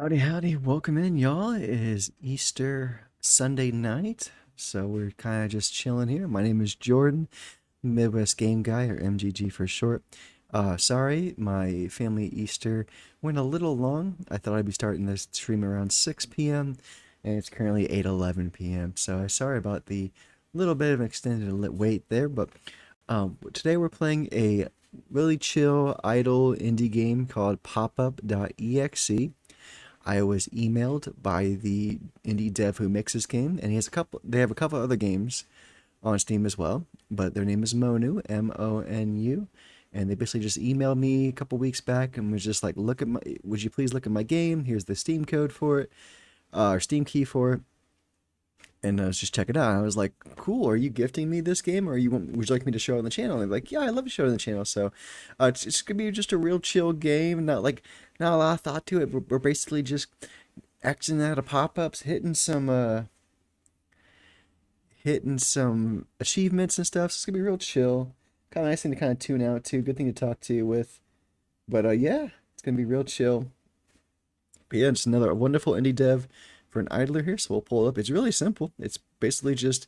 Howdy, howdy. Welcome in, y'all. It is Easter Sunday night, so we're kind of just chilling here. My name is Jordan, Midwest Game Guy, or MGG for short. Sorry, my family Easter went a little long. I thought I'd be starting this stream around 6 p.m., and it's currently 8:11 p.m., so I'm sorry about the little bit of an extended wait there, but today we're playing a really chill, idle indie game called POPUP.EXE. I was emailed by the indie dev who makes this game, and he has a couple. They have a couple other games on Steam as well, but their name is Monu, Monu, and they basically just emailed me a couple weeks back and was just like, "Look at my. Would you please look at my game? Here's the Steam code for it, or Steam key for it." And I was just check it out. I was like, "Cool. Are you gifting me this game, or would you like me to show it on the channel?" And they're like, "Yeah, I love to show it on the channel." So, it's gonna be just a real chill game. Not a lot of thought to it. We're basically just acting out of pop-ups, hitting some achievements and stuff. So it's gonna be real chill. Kind of nice thing to kind of tune out to. Good thing to talk to you with. But yeah, it's gonna be real chill. But yeah, it's another wonderful indie dev for an idler here. So we'll pull it up. It's really simple. It's basically just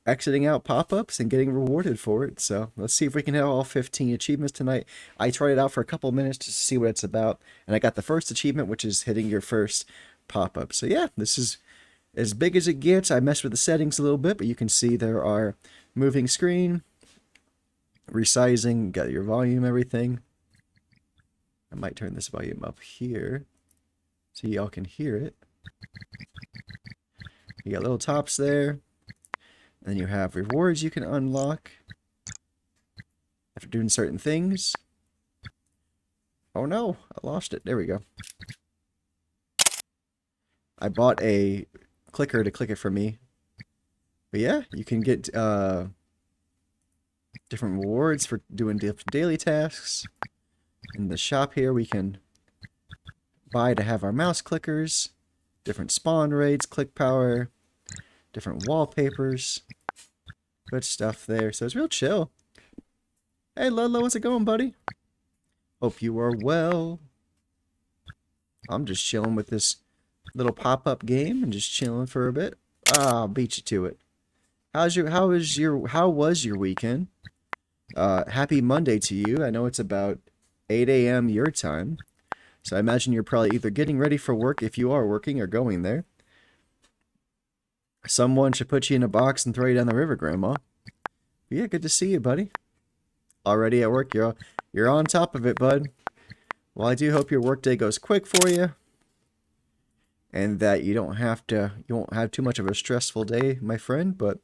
exiting out pop-ups and getting rewarded for it. So let's see if we can have all 15 achievements tonight. I tried it out for a couple minutes to see what it's about, and I got the first achievement, which is hitting your first pop-up. So yeah, this is as big as it gets. I messed with the settings a little bit, but you can see there are moving screen, resizing, got your volume, everything. I might turn this volume up here so y'all can hear it. You got little tops there. And then you have rewards you can unlock after doing certain things. Oh no, I lost it. There we go. I bought a clicker to click it for me. But yeah, you can get different rewards for doing different daily tasks. In the shop here, we can buy to have our mouse clickers, different spawn rates, click power, different wallpapers. Good stuff there. So it's real chill. Hey Ludlow, how's it going, buddy? Hope you are well. I'm just chilling with this little pop-up game and just chilling for a bit. Ah, I'll beat you to it. How was your weekend? Happy Monday to you. I know it's about 8 a.m. your time. So I imagine you're probably either getting ready for work if you are working or going there. Someone should put you in a box and throw you down the river, Grandma. Yeah, good to see you, buddy. Already at work, you're on top of it, bud. Well, I do hope your workday goes quick for you, and that you won't have too much of a stressful day, my friend. But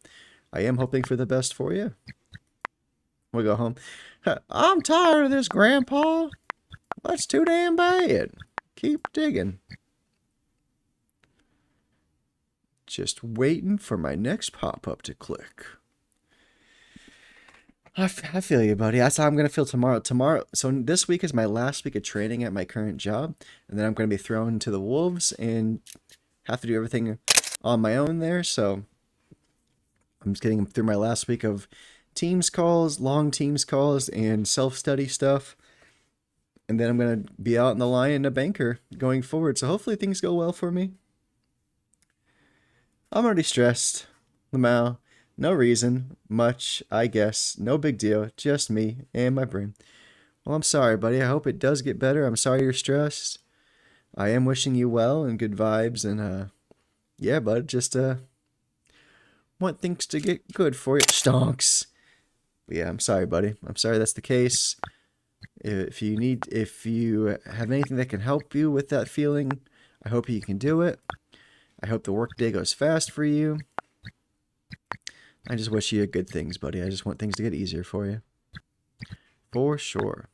I am hoping for the best for you. We go home. I'm tired of this, Grandpa. That's too damn bad. Keep digging. Just waiting for my next pop-up to click. I feel you, buddy. That's how I'm going to feel tomorrow. So this week is my last week of training at my current job. And then I'm going to be thrown to the wolves and have to do everything on my own there. So I'm just getting through my last week of Teams calls, long Teams calls, and self-study stuff. And then I'm going to be out in the line in a banker going forward. So hopefully things go well for me. I'm already stressed. Lamau. No reason. Much, I guess. No big deal. Just me and my brain. Well, I'm sorry, buddy. I hope it does get better. I'm sorry you're stressed. I am wishing you well and good vibes. And, yeah, bud. Just, want things to get good for you. Stonks. But yeah, I'm sorry, buddy. I'm sorry that's the case. If you have anything that can help you with that feeling, I hope you can do it. I hope the workday goes fast for you. I just wish you good things, buddy. I just want things to get easier for you. For sure.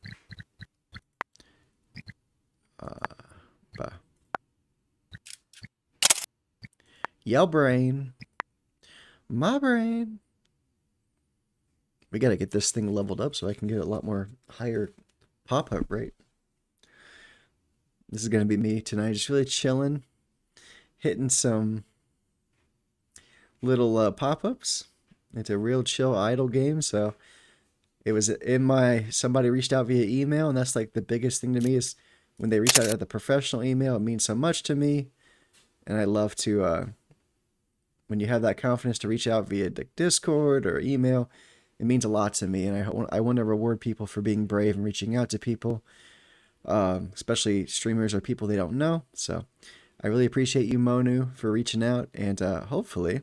Bah. Your brain. My brain. We gotta get this thing leveled up so I can get a lot more higher pop-up rate. This is gonna be me tonight, just really chilling, hitting some little pop-ups. It's a real chill idle game, so it was somebody reached out via email, and that's like the biggest thing to me is when they reach out at the professional email, it means so much to me. And I love to, when you have that confidence to reach out via Discord or email, it means a lot to me. And I want to reward people for being brave and reaching out to people, especially streamers or people they don't know. So I really appreciate you, Monu, for reaching out. And hopefully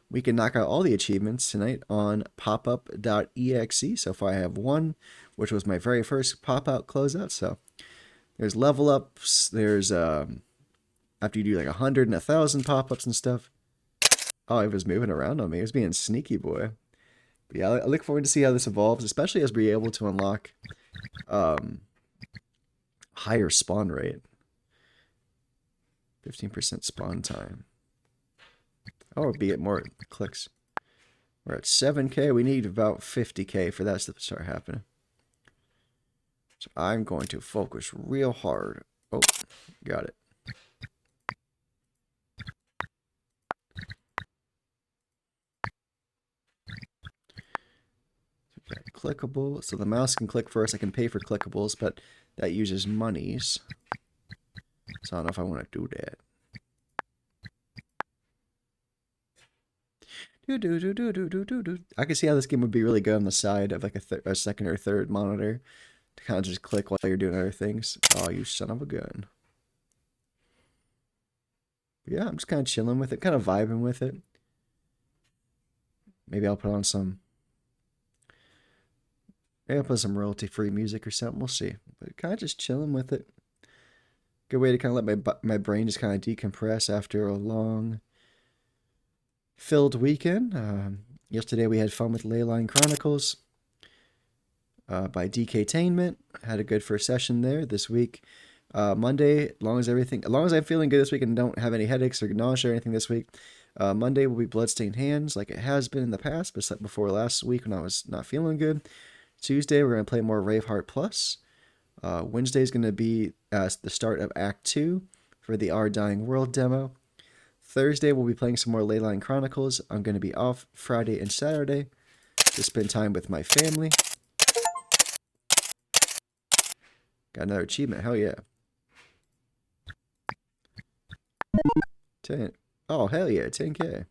we can knock out all the achievements tonight on POPUP.EXE. So far I have one, which was my very first pop-out closeout. So there's level ups. There's after you do like 100 and 1,000 pop-ups and stuff. Oh, it was moving around on me. It was being sneaky, boy. But yeah, I look forward to see how this evolves, especially as we're able to unlock um, higher spawn rate. 15% spawn time. Oh, be it more clicks. We're at 7K. We need about 50K for that to start happening. So I'm going to focus real hard. Oh, got it. Okay, clickable. So the mouse can click first. I can pay for clickables, but that uses monies. So I don't know if I want to do that. I can see how this game would be really good on the side of like a second or third monitor to kind of just click while you're doing other things. Oh, you son of a gun. But yeah, I'm just kind of chilling with it, kind of vibing with it. Maybe I'll put on some. Maybe I'll put some royalty-free music or something. We'll see. But kind of just chilling with it. Good way to kind of let my brain just kind of decompress after a long, filled weekend. Yesterday we had fun with Leyline Chronicles by DKtainment. Had a good first session there. This week, Monday, as long as I'm feeling good this week and don't have any headaches or nausea or anything this week, Monday will be Bloodstained Hands like it has been in the past, but before last week when I was not feeling good. Tuesday we're going to play more Raveheart Plus. Wednesday is going to be the start of Act 2 for the Our Dying World demo. Thursday, we'll be playing some more Leyline Chronicles. I'm going to be off Friday and Saturday to spend time with my family. Got another achievement. Hell yeah. 10. Oh, hell yeah. 10K.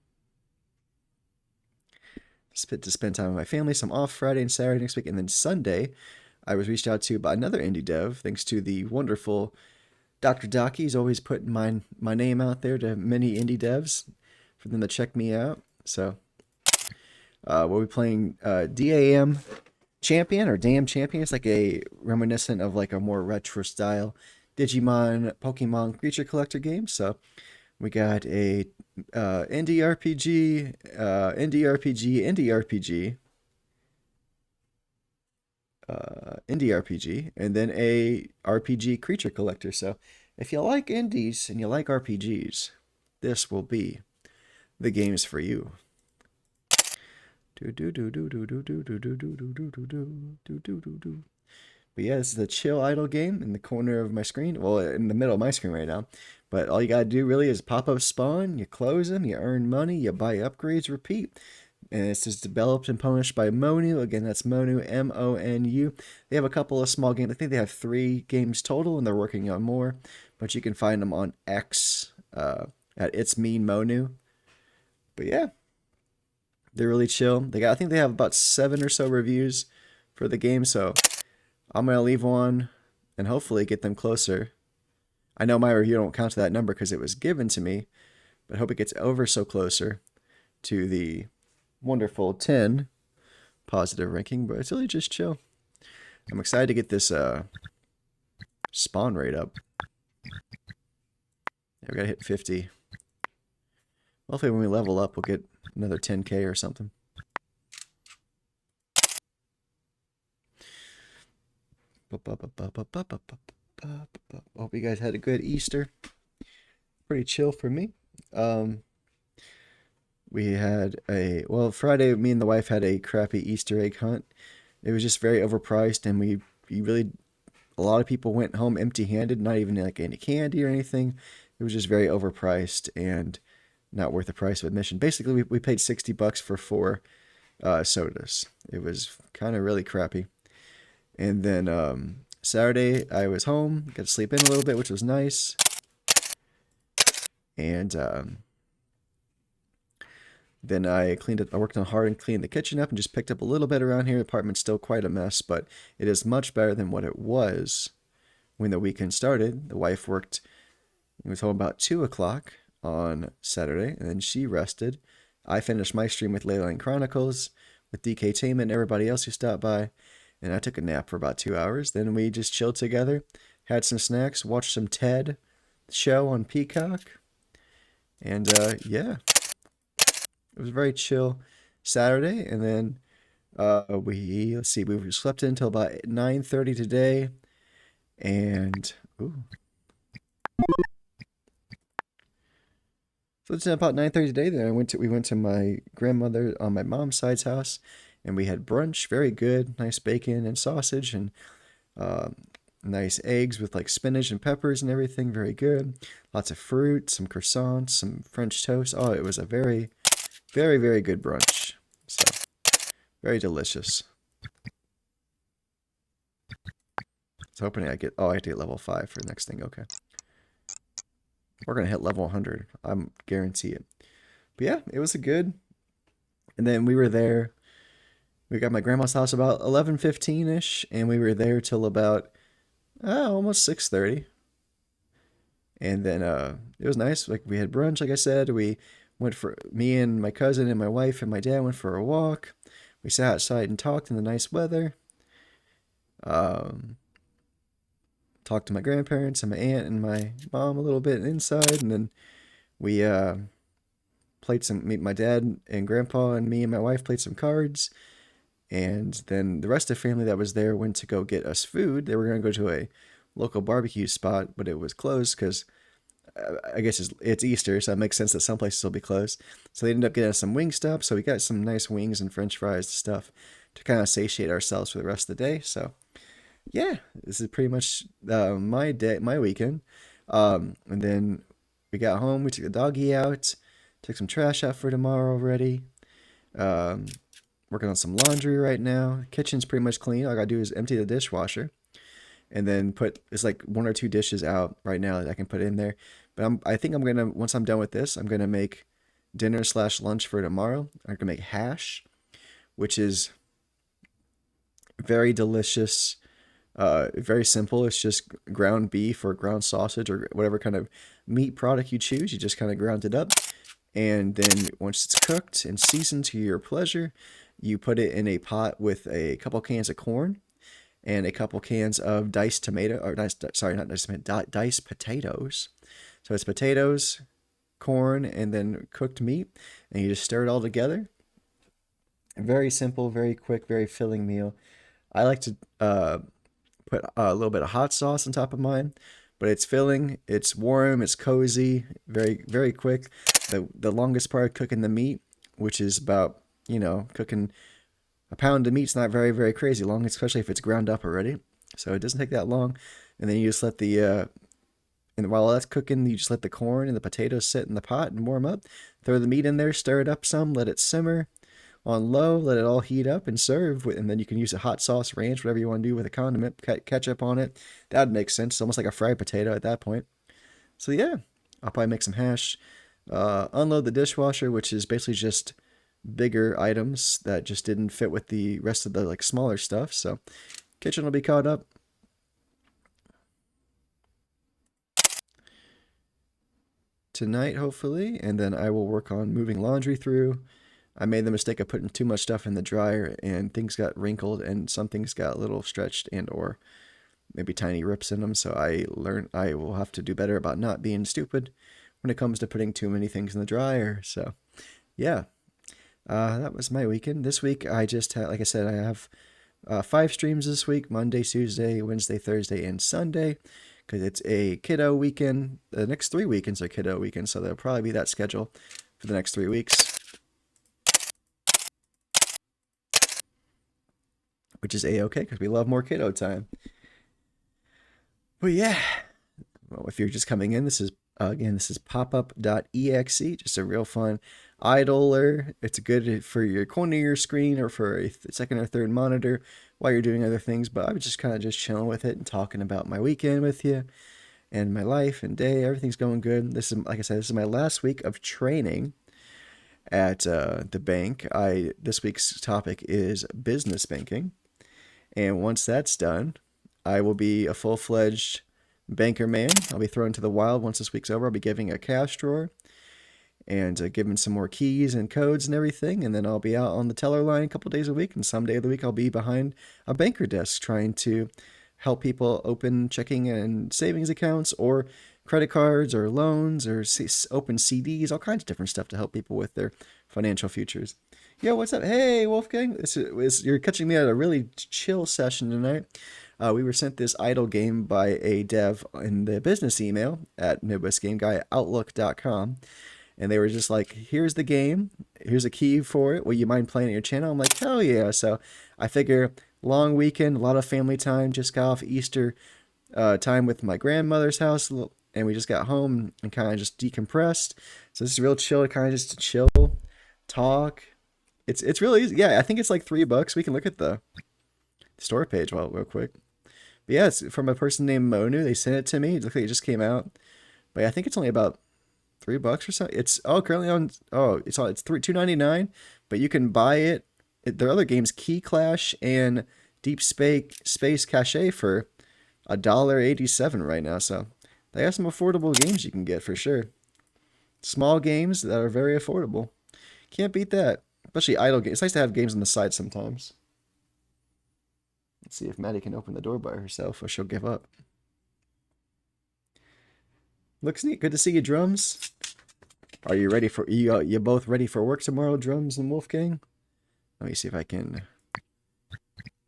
To spend time with my family. So I'm off Friday and Saturday next week. And then Sunday, I was reached out to by another indie dev, thanks to the wonderful Dr. Docky. He's always putting my name out there to many indie devs for them to check me out. So we'll be playing DAM Champion or Damn Champion. It's like a reminiscent of like a more retro style Digimon Pokemon creature collector game. So we got a indie RPG, indie RPG, indie RPG, indie RPG, and then a RPG creature collector. So if you like indies and you like RPGs, this will be the games for you. But yeah, this is a chill idle game in the corner of my screen. Well, in the middle of my screen right now. But all you gotta do really is pop up spawn, you close them, you earn money, you buy upgrades, repeat. And this is developed and published by Monu. Again, that's Monu, M-O-N-U. They have a couple of small games. I think they have 3 games total, and they're working on more. But you can find them on X at It's Me Monu. But yeah, they're really chill. I think they have about 7 or so reviews for the game. So I'm gonna leave one and hopefully get them closer. I know my review don't count to that number because it was given to me, but I hope it gets ever so closer to the wonderful 10 positive ranking. But it's really just chill. I'm excited to get this spawn rate up. Yeah, we gotta hit 50. Hopefully when we level up, we'll get another 10K or something. Hope you guys had a good Easter. Pretty chill for me. We had Friday, me and the wife had a crappy Easter egg hunt. It was just very overpriced, and a lot of people went home empty-handed, not even like any candy or anything. It was just very overpriced and not worth the price of admission. Basically, we paid $60 for 4 sodas. It was kind of really crappy. And then Saturday, I was home, got to sleep in a little bit, which was nice. And then I cleaned it. I worked on hard and cleaned the kitchen up and just picked up a little bit around here. The apartment's still quite a mess, but it is much better than what it was when the weekend started. The wife worked, it was home about 2 o'clock on Saturday, and then she rested. I finished my stream with Leyline Chronicles, with DK Tame and everybody else who stopped by, and I took a nap for about 2 hours. Then we just chilled together, had some snacks, watched some Ted show on Peacock, and yeah, it was very chill Saturday. And then let's see, we slept in until about 9:30 today, and ooh, so it's about 9:30 today. Then we went to my grandmother on my mom's side's house, and we had brunch. Very good, nice bacon and sausage, and uh, nice eggs with like spinach and peppers and everything. Very good. Lots of fruit, some croissants, some French toast. Oh, it was a very, very, very good brunch. So very delicious. So hoping I get. Oh, I have to get level 5 for the next thing. Okay, we're gonna hit level 100. I'm guarantee it. But yeah, it was a good. And then we were there. We got my grandma's house about 11:15 ish, and we were there till about almost 6:30. And then it was nice. Like we had brunch, like I said. We went for me and my cousin and my wife and my dad went for a walk. We sat outside and talked in the nice weather. Um, Talked to my grandparents and my aunt and my mom a little bit inside, and then we played some. My dad and grandpa and me and my wife played some cards, and then the rest of the family that was there went to go get us food. They were gonna go to a local barbecue spot, but it was closed because I guess it's Easter, so it makes sense that some places will be closed. So they ended up getting us some wing stop. So we got some nice wings and French fries and stuff to kind of satiate ourselves for the rest of the day. So yeah, this is pretty much my day, my weekend. And then we got home. We took the doggy out, took some trash out for tomorrow already. Um, Working on some laundry right now. Kitchen's pretty much clean. All I gotta do is empty the dishwasher and then put it's like 1 or 2 dishes out right now that I can put in there. But I think I'm gonna once I'm done with this, I'm gonna make dinner slash lunch for tomorrow. I'm gonna make hash, which is very delicious. Very simple. It's just ground beef or ground sausage or whatever kind of meat product you choose. You just kind of ground it up, and then once it's cooked and seasoned to your pleasure, you put it in a pot with a couple cans of corn and a couple cans of diced tomato or diced, sorry, not diced tomato, diced potatoes. So it's potatoes, corn, and then cooked meat, and you just stir it all together. Very simple, very quick, very filling meal. I like to put a little bit of hot sauce on top of mine, but it's filling, it's warm, it's cozy, very very quick. The longest part of cooking the meat, which is about cooking a pound of meat's not very very crazy long, especially if it's ground up already. So it doesn't take that long, and then you just let the and while that's cooking, you just let the corn and the potatoes sit in the pot and warm up. Throw the meat in there, stir it up some, let it simmer on low, let it all heat up and serve. And then you can use a hot sauce, ranch, whatever you want to do with a condiment, ketchup on it. That would make sense. It's almost like a fried potato at that point. So yeah, I'll probably make some hash. Unload the dishwasher, which is basically just bigger items that just didn't fit with the rest of the like smaller stuff. So kitchen will be caught up. Tonight, hopefully, and then I will work on moving laundry through. I made the mistake of putting too much stuff in the dryer, and things got wrinkled, and some things got a little stretched and or maybe tiny rips in them. So I learned I will have to do better about not being stupid when it comes to putting too many things in the dryer. So yeah, that was my weekend. This week I just had, like I said, I have 5 streams this week: Monday, Tuesday, Wednesday, Thursday, and Sunday, because it's a kiddo weekend. The next 3 weekends are kiddo weekends, so there'll probably be that schedule for the next 3 weeks, which is a-okay because we love more kiddo time. But yeah, well, if you're just coming in, this is Again, this is POPUP.EXE, just a real fun idler. It's good for your corner of your screen or for a second or third monitor while you're doing other things. But I was just kind of just chilling with it and talking about my weekend with you and my life and day. Everything's going good. This is, like I said, this is my last week of training at the bank. This week's topic is business banking, and once that's done, I will be a full-fledged banker man. I'll be thrown to the wild once this week's over. I'll be giving a cash drawer and giving some more keys and codes and everything, and then I'll be out on the teller line a couple days a week, and some day of the week I'll be behind a banker desk trying to help people open checking and savings accounts or credit cards or loans or open CDs, all kinds of different stuff to help people with their financial futures. Yo, what's up? Hey, Wolfgang. You're catching me at a really chill session tonight. We were sent this idle game by a dev in the business email at MidwestGameGuy@outlook.com. And they were just like, here's the game. Here's a key for it. Will you mind playing at your channel? I'm like, hell yeah. So I figure long weekend, a lot of family time. Just got off Easter time with my grandmother's house. And we just got home and kind of just decompressed. So this is real chill, kind of just to chill, talk. It's really easy. Yeah, I think it's like $3. We can look at the store page real quick. But yeah, it's from a person named Monu. They sent it to me. It looks like it just came out. But yeah, I think it's only about $3 or so. It's currently on it's $2.99, but you can buy it. There are other games, Key Clash and Deep Space Cache for $1.87 right now. So they have some affordable games you can get for sure. Small games that are very affordable. Can't beat that. Especially idle games. It's nice to have games on the side sometimes. Let's see if Maddie can open the door by herself or she'll give up. Looks neat. Good to see you, Drums. Are you ready for you both ready for work tomorrow, Drums and Wolfgang? Let me see if I can.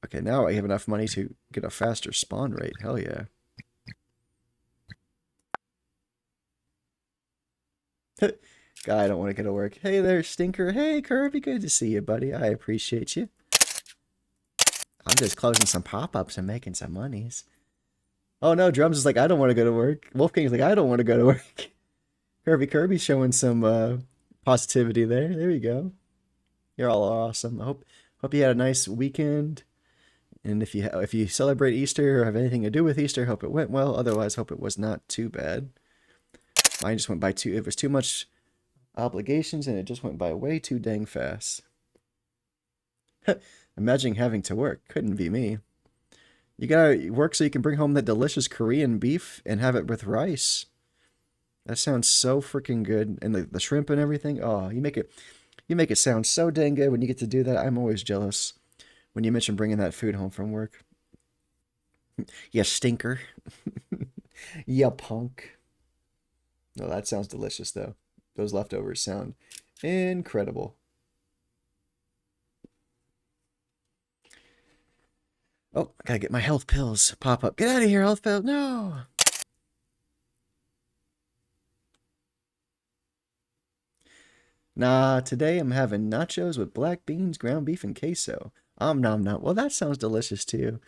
Okay, now I have enough money to get a faster spawn rate. Hell yeah. Guy, I don't want to go to work. Hey there, Stinker. Hey, Kirby. Good to see you, buddy. I appreciate you. I'm just closing some pop-ups and making some monies. Oh no, Drums is like, I don't want to go to work. Wolfgang's like, I don't want to go to work. Kirby's showing some positivity there. There you go. You're all awesome. I hope you had a nice weekend. And if you celebrate Easter or have anything to do with Easter, hope it went well. Otherwise, hope it was not too bad. Mine just went by it was too much obligations and it just went by way too dang fast. Imagining having to work. Couldn't be me. You gotta work so you can bring home that delicious Korean beef and have it with rice. That sounds so freaking good. And the shrimp and everything. Oh, you make it sound so dang good when you get to do that. I'm always jealous when you mention bringing that food home from work. You stinker. You punk. No, that sounds delicious though. Those leftovers sound incredible. Oh, I gotta get my health pills pop up. Get out of here, health pills. No. Nah, today I'm having nachos with black beans, ground beef, and queso. Nom nom. Well, that sounds delicious too.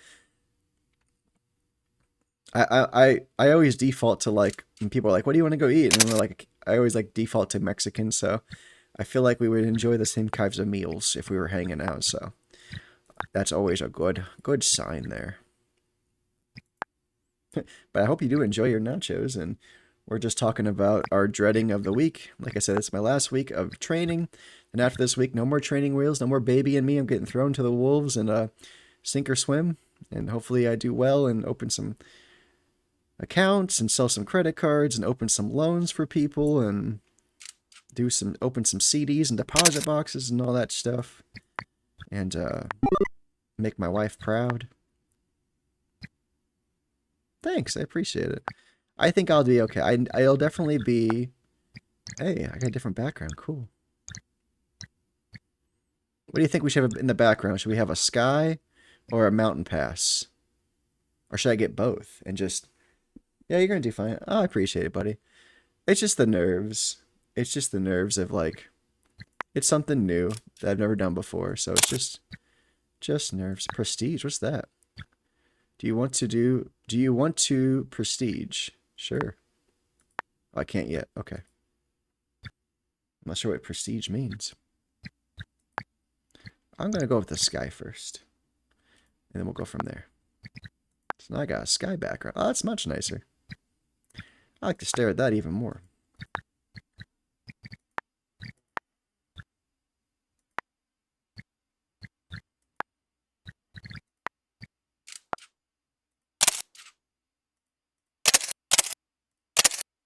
I always default to like when people are like, "What do you want to go eat?" And we're like, I always like default to Mexican. So I feel like we would enjoy the same kinds of meals if we were hanging out. So that's always a good sign there. But I hope you do enjoy your nachos, and we're just talking about our dreading of the week. Like I said, it's my last week of training, and after this week, no more training wheels, no more baby and me. I'm getting thrown to the wolves and sink or swim, and hopefully I do well and open some accounts and sell some credit cards and open some loans for people and open some CDs and deposit boxes and all that stuff, and make my wife proud. Thanks, I appreciate it. I think I'll be okay. I'll definitely be. Hey, I got a different background. Cool. What do you think we should have in the background? Should we have a sky or a mountain pass? Or should I get both and just... Yeah, you're going to do fine. Oh, I appreciate it, buddy. It's just the nerves. It's just the nerves of like... It's something new that I've never done before. So it's just nerves. Prestige, what's that? Do you want to prestige? Sure. Oh, I can't yet. Okay. I'm not sure what prestige means. I'm going to go with the sky first. And then we'll go from there. So now I got a sky background. Oh, that's much nicer. I like to stare at that even more.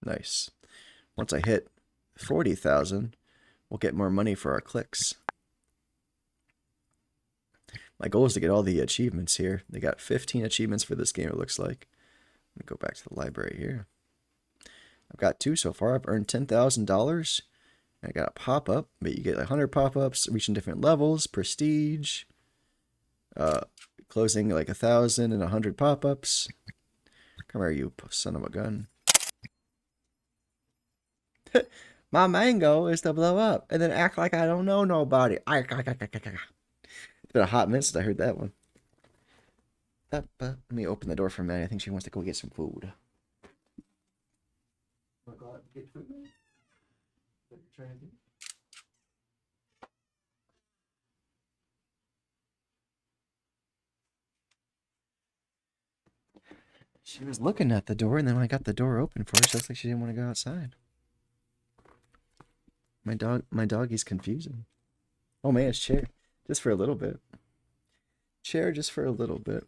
Nice. Once I hit 40,000, we'll get more money for our clicks. My goal is to get all the achievements here. They got 15 achievements for this game, it looks like. Let me go back to the library here. I've got 2 so far. I've earned $10,000. I got a pop-up, but you get 100 pop-ups, reaching different levels, prestige, closing like 1,000 and 100 pop-ups. Come here, you son of a gun. My mango is to blow up and then act like I don't know nobody. It's been a hot minute since I heard that one. Let me open the door for a minute. I think she wants to go get some food. Want to go out and get food? What you're trying to do? She was looking at the door, and then when I got the door open for her, she looks like she didn't want to go outside. My doggy's confusing. Oh man, it's chair. Just for a little bit. Chair just for a little bit.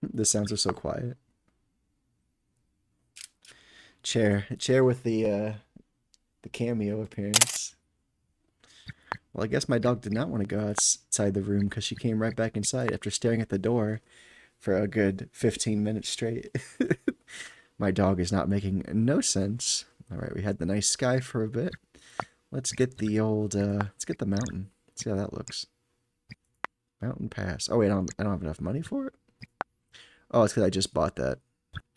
The sounds are so quiet. Chair with the cameo appearance. Well, I guess my dog did not want to go outside the room because she came right back inside after staring at the door for a good 15 minutes straight. My dog is not making no sense. All right, we had the nice sky for a bit. Let's get the old, let's get the mountain. Let's see how that looks. Mountain pass. Oh wait, I don't have enough money for it. Oh, it's because I just bought that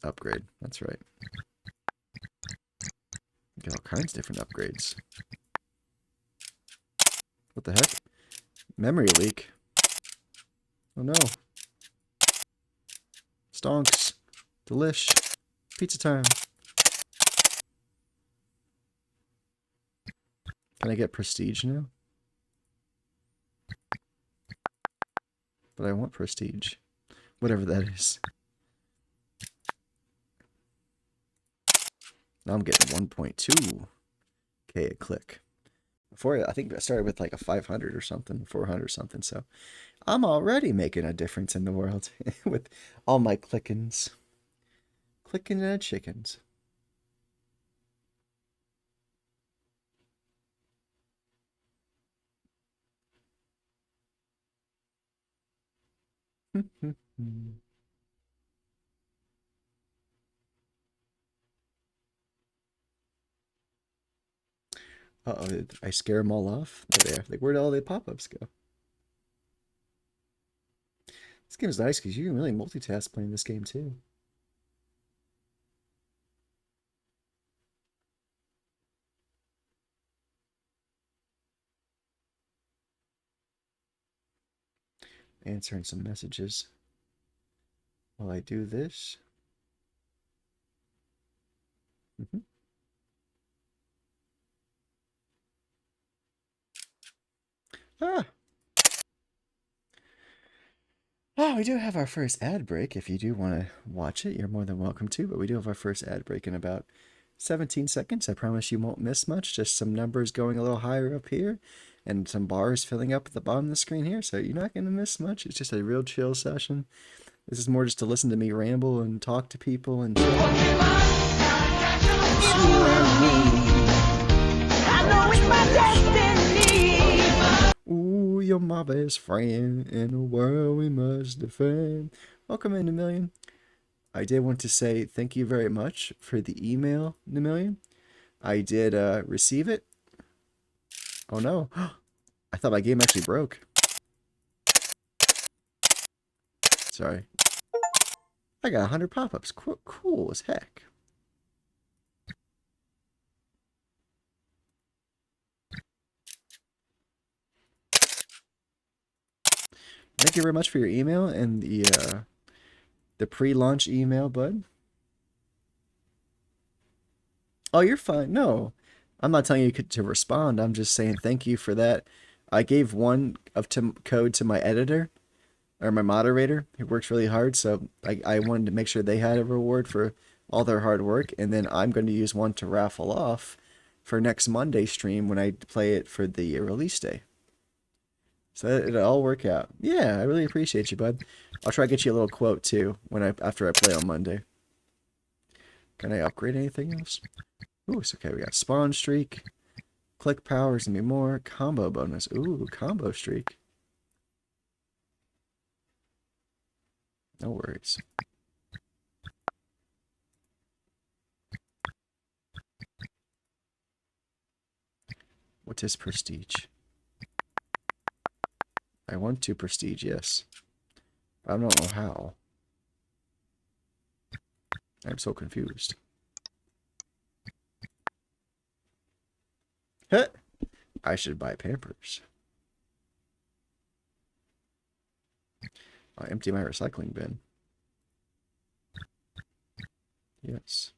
upgrade. That's right. Get all kinds of different upgrades. What the heck? Memory leak. Oh no. Stonks. Delish. Pizza time. Can I get prestige now? But I want prestige. Whatever that is. Now I'm getting 1.2k a click. Before, I think I started with like a 500 or something, 400 or something. So I'm already making a difference in the world with all my clickins. Clicking and chickens. Uh-oh, did I scare them all off? There they are. Like, where'd all the pop-ups go? This game is nice because you can really multitask playing this game too. Answering some messages while I do this. Ah! Oh, we do have our first ad break. If you do want to watch it, you're more than welcome to. But we do have our first ad break in about 17 seconds. I promise you won't miss much. Just some numbers going a little higher up here and some bars filling up at the bottom of the screen here. So you're not going to miss much. It's just a real chill session. This is more just to listen to me ramble and talk to people and ooh, you're my best friend in a world we must defend. Welcome in, Million. I did want to say thank you very much for the email, Million. I did receive it. Oh no. I thought my game actually broke. Sorry. I got 100 pop-ups. Cool as heck. Thank you very much for your email and The pre-launch email, bud. Oh, you're fine. No, I'm not telling you to respond. I'm just saying thank you for that. I gave one of code to my editor or my moderator who works really hard, so I wanted to make sure they had a reward for all their hard work, and then I'm going to use one to raffle off for next Monday stream when I play it for the release day. So it'll all work out. Yeah, I really appreciate you, bud. I'll try to get you a little quote too after I play on Monday. Can I upgrade anything else? Ooh, it's okay. We got spawn streak, click powers, and more combo bonus. Ooh, combo streak. No worries. What is prestige? I want to prestige, yes. I don't know how. I'm so confused. Huh. I should buy Pampers. I empty my recycling bin. Yes.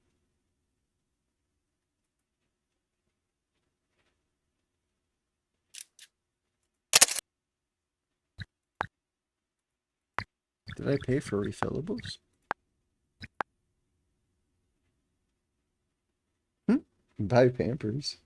Did I pay for refillables? Buy Pampers.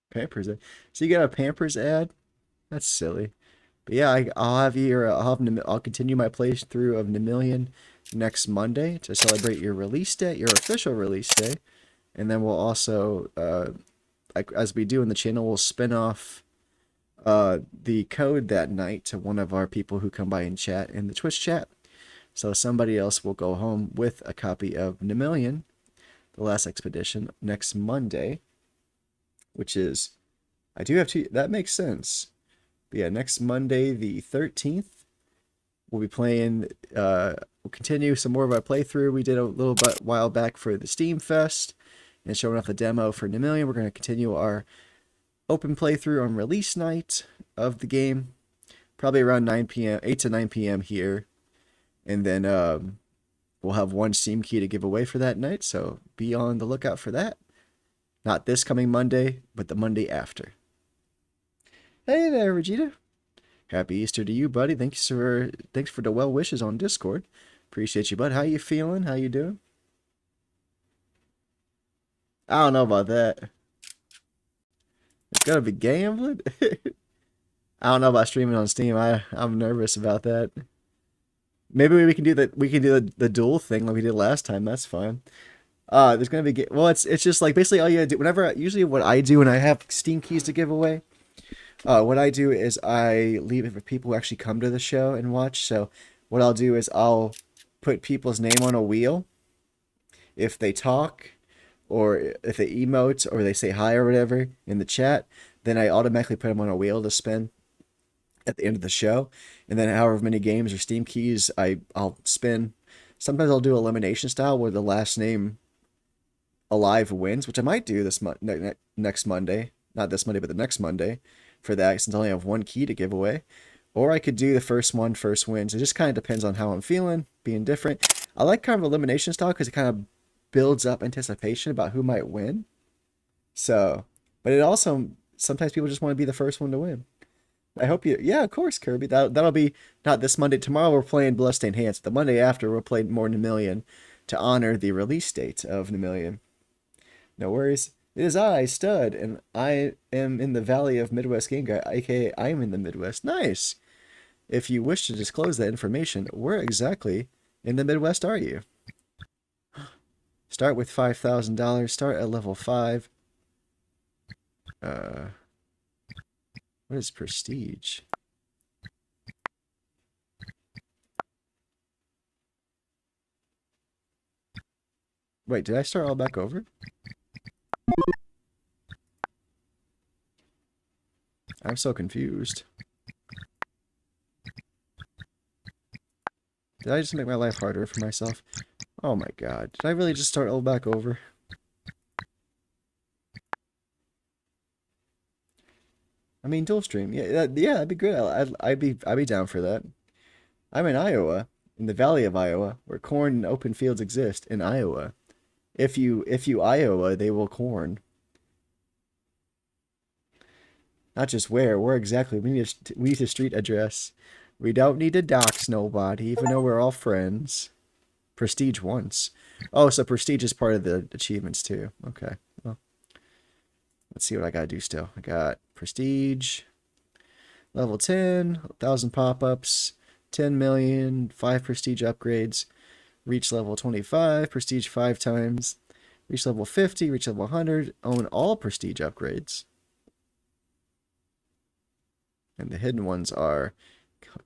Pampers. So you got a Pampers ad? That's silly. But yeah, I'll continue my playthrough of Nemillion next Monday to celebrate your release day, your official release day, and then we'll also, as we do in the channel, we'll spin off the code that night to one of our people who come by and chat in the Twitch chat. So somebody else will go home with a copy of Nemillion, the last expedition, next Monday, which is, I do have to, that makes sense. But yeah, next Monday, the 13th, we'll be playing, we'll continue some more of our playthrough. We did a little bit while back for the Steam Fest and showing off the demo for Nemillion. We're going to continue our open playthrough on release night of the game, probably around 9 p.m., 8 to 9 p.m. here. And then we'll have one Steam key to give away for that night, so be on the lookout for that. Not this coming Monday, but the Monday after. Hey there, Vegeta. Happy Easter to you, buddy. Thanks for the well wishes on Discord. Appreciate you, bud. How you feeling? How you doing? I don't know about that. It's gonna be gambling. I don't know about streaming on Steam. I'm nervous about that. Maybe we can do the dual thing like we did last time. That's fine. There's gonna be well, it's just like basically all you gotta do. Usually what I do when I have Steam keys to give away, what I do is I leave it for people who actually come to the show and watch. So what I'll do is I'll put people's name on a wheel. If they talk, or if they emote, or they say hi or whatever in the chat, then I automatically put them on a wheel to spin at the end of the show. And then however many games or Steam keys I'll spin. Sometimes I'll do elimination style where the last name alive wins, which I might do next Monday. Not this Monday, but the next Monday for that, since I only have one key to give away. Or I could do the first wins. It just kind of depends on how I'm feeling, being different. I like kind of elimination style because it kind of builds up anticipation about who might win. So, but it also, sometimes people just want to be the first one to win. I hope you, yeah, of course, Kirby. That'll be not this Monday. Tomorrow we're playing Bloodstained Hands. The Monday after we'll play more Nemillion to honor the release date of Nemillion. No worries. It is I, Stud, and I am in the Valley of Midwest Game Guy, aka I am in the Midwest. Nice. If you wish to disclose that information, where exactly in the Midwest are you? Start with $5,000. Start at level 5. What is prestige? Wait, did I start all back over? I'm so confused. Did I just make my life harder for myself? Oh my god. Did I really just start all back over? I mean, dual stream. Yeah, that'd be good. I'd be down for that. I'm in Iowa, in the Valley of Iowa, where corn and open fields exist in Iowa. If you Iowa, they will corn. Not just where exactly. We need a street address. We don't need to dox nobody, even though we're all friends. Prestige once. Oh, so prestige is part of the achievements too. Okay. Well, let's see what I gotta do still. I got prestige, level 10, 1,000 pop-ups, 10 million, 5 prestige upgrades, reach level 25, prestige 5 times, reach level 50, reach level 100, own all prestige upgrades. And the hidden ones are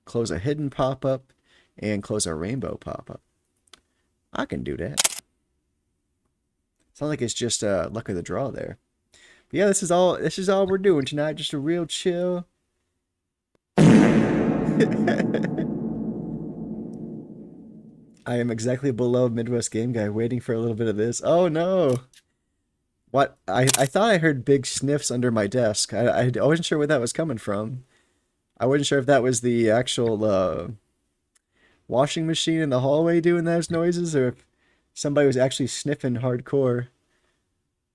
close a hidden pop-up and close a rainbow pop-up. I can do that. Sounds like it's just luck of the draw there. But yeah, this is all we're doing tonight. Just a real chill. I am exactly below Midwest Game Guy, waiting for a little bit of this. Oh no! What? I thought I heard big sniffs under my desk. I wasn't sure where that was coming from. I wasn't sure if that was the actual washing machine in the hallway doing those noises, or if somebody was actually sniffing hardcore,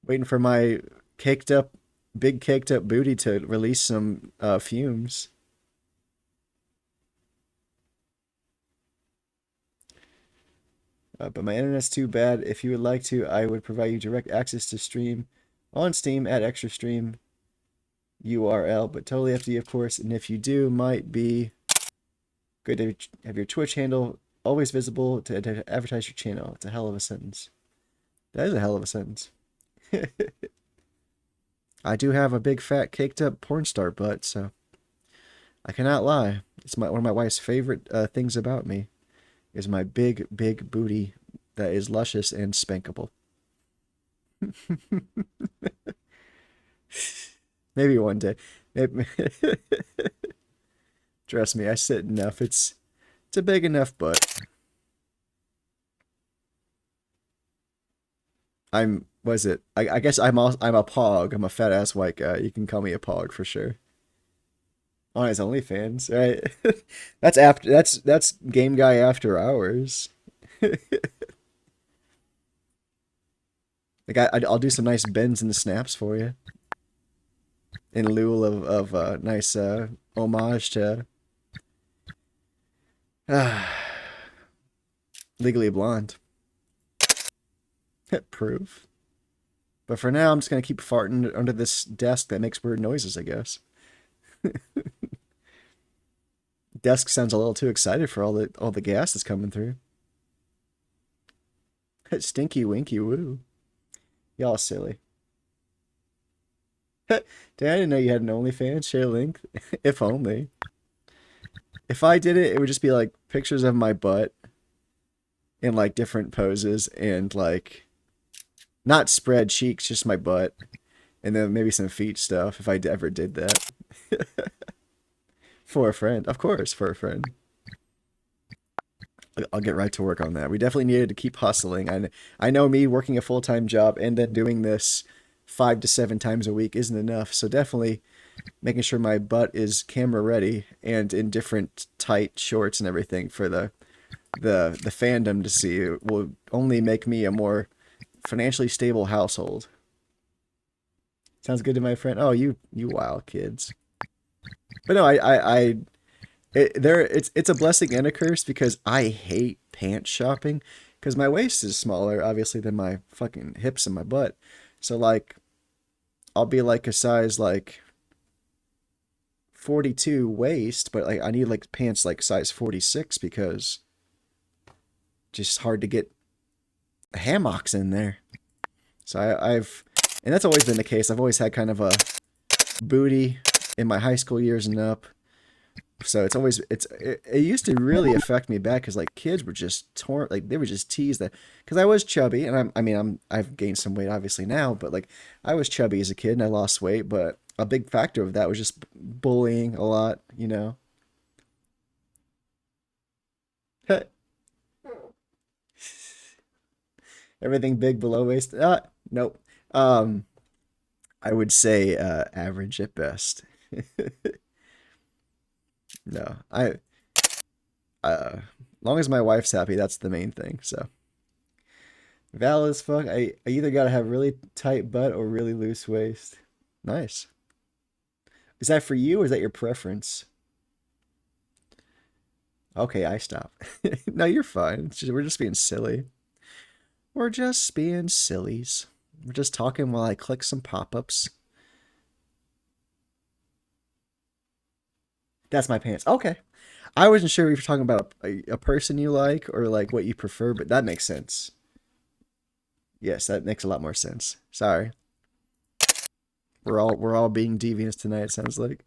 waiting for my big caked up booty to release some fumes. But my internet's too bad. If you would like to, I would provide you direct access to stream on Steam at extra stream URL, but totally up to you, of course. And if you do, might be good to have your Twitch handle always visible to advertise your channel. It's a hell of a sentence. That is a hell of a sentence. I do have a big fat caked up porn star butt, so I cannot lie. It's one of my wife's favorite things about me is my big booty that is luscious and spankable. Maybe one day. Maybe. Trust me, I sit enough. It's a big enough butt. Was it? I guess I'm a pog. I'm a fat ass white guy. You can call me a pog for sure. On his OnlyFans, right? That's game guy after hours. Like I'll do some nice bends and snaps for you in lieu of a nice homage to Legally Blonde. Proof. But for now, I'm just gonna keep farting under this desk that makes weird noises, I guess. Desk sounds a little too excited for all the gas that's coming through. Stinky winky woo. Y'all silly. Dad, I didn't know you had an OnlyFans. Share link. If only. If I did it, it would just be like pictures of my butt in like different poses and like not spread cheeks, just my butt. And then maybe some feet stuff if I ever did that. For a friend. Of course, for a friend. I'll get right to work on that. We definitely needed to keep hustling. I know me working a full-time job and then doing this 5 to 7 times a week isn't enough. So definitely making sure my butt is camera ready and in different tight shorts and everything for the fandom to see will only make me a more financially stable household. Sounds good to my friend. Oh, you wild kids. But no, it's a blessing and a curse because I hate pants shopping because my waist is smaller obviously than my fucking hips and my butt. So like I'll be like a size like 42 waist, but like I need like pants like size 46 because just hard to get hammocks in there. So and that's always been the case. I've always had kind of a booty in my high school years and up. So it used to really affect me back because like kids were just torn, like they would just tease that because I was chubby and I've gained some weight obviously now, but like I was chubby as a kid and I lost weight, but a big factor of that was just bullying a lot, you know. Everything big below waist. Nope. Um, I would say average at best. No, long as my wife's happy, that's the main thing. So valid as fuck. I either gotta have really tight butt or really loose waist. Nice. Is that for you or is that your preference? Okay, I stop. No, you're fine. We're just being silly. We're just being sillies. We're just talking while I click some pop-ups. That's my pants. Okay. I wasn't sure if you're talking about a person you like or like what you prefer, but that makes sense. Yes, that makes a lot more sense. Sorry. We're all being deviants tonight, it sounds like.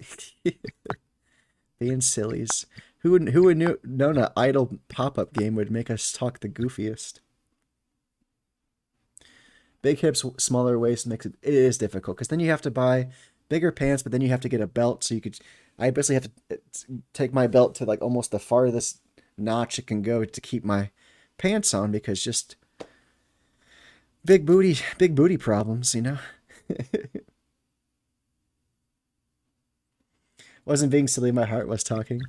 Being sillies. Who would know an idle pop-up game would make us talk the goofiest? Big hips, smaller waist makes it is difficult because then you have to buy bigger pants, but then you have to get a belt. So you could, I basically have to take my belt to like almost the farthest notch it can go to keep my pants on because just big booty problems, you know. Wasn't being silly. My heart was talking.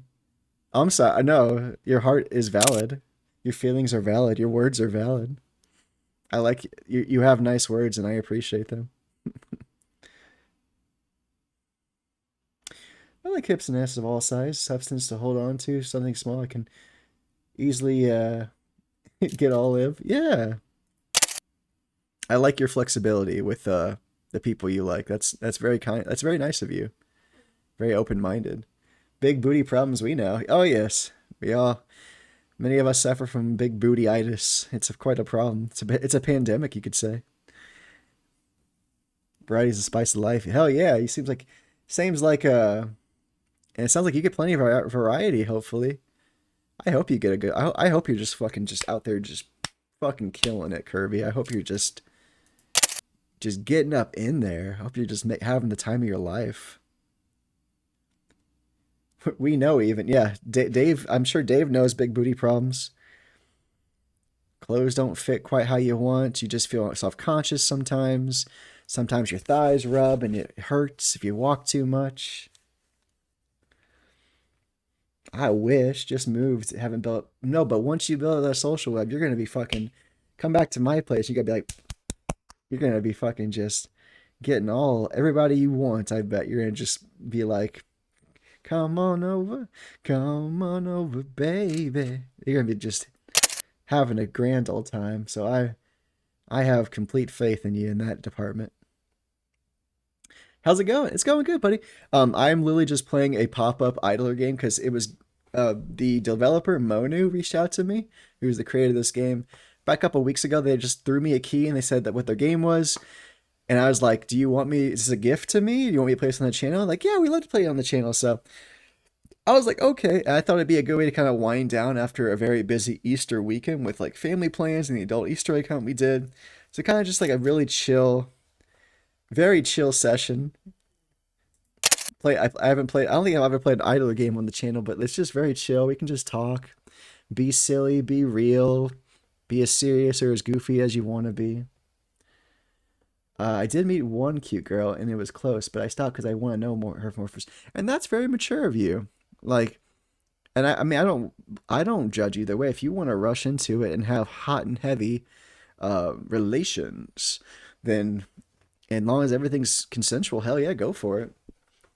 I'm sorry. I know your heart is valid. Your feelings are valid. Your words are valid. I like you. You have nice words, and I appreciate them. I like hips and ass of all size, substance to hold on to, something small I can easily get all of. Yeah, I like your flexibility with the people you like. That's very kind. That's very nice of you. Very open minded. Big booty problems we know. Oh yes, we all. Many of us suffer from big bootyitis. Quite a problem. It's a pandemic, you could say. Variety's the spice of life. Hell yeah, he seems like and it sounds like you get plenty of variety. Hopefully, I hope you get a good. I hope you're just fucking just out there just fucking killing it, Kirby. I hope you're just getting up in there. I hope you're just having the time of your life. We know even yeah, Dave. I'm sure Dave knows big booty problems. Clothes don't fit quite how you want. You just feel self conscious sometimes. Sometimes your thighs rub and it hurts if you walk too much. I wish. Just moved. Haven't built. No, but once you build that social web, you're gonna be fucking. Come back to my place. You gotta be like. You're gonna be fucking just getting all everybody you want. I bet you're gonna just be like, come on over, baby. You're gonna be just having a grand old time. So I have complete faith in you in that department. How's it going? It's going good, buddy. I'm literally just playing a pop-up idler game because it was the developer Monu reached out to me, who's the creator of this game. About a couple weeks ago, they just threw me a key and they said that what their game was, and I was like, "Do you want me? Is this a gift to me? Do you want me to play this on the channel?" Like, yeah, we love to play it on the channel. So I was like, okay. And I thought it'd be a good way to kind of wind down after a very busy Easter weekend with like family plans and the adult Easter egg hunt we did. So kind of just like a really chill, very chill session. I haven't played. I don't think I've ever played an idler game on the channel, but it's just very chill. We can just talk, be silly, be real, be as serious or as goofy as you want to be. I did meet one cute girl, and it was close, but I stopped because I want to know her more first. And that's very mature of you. Like, and I mean, I don't judge either way. If you want to rush into it and have hot and heavy relations, then as long as everything's consensual, hell yeah, go for it.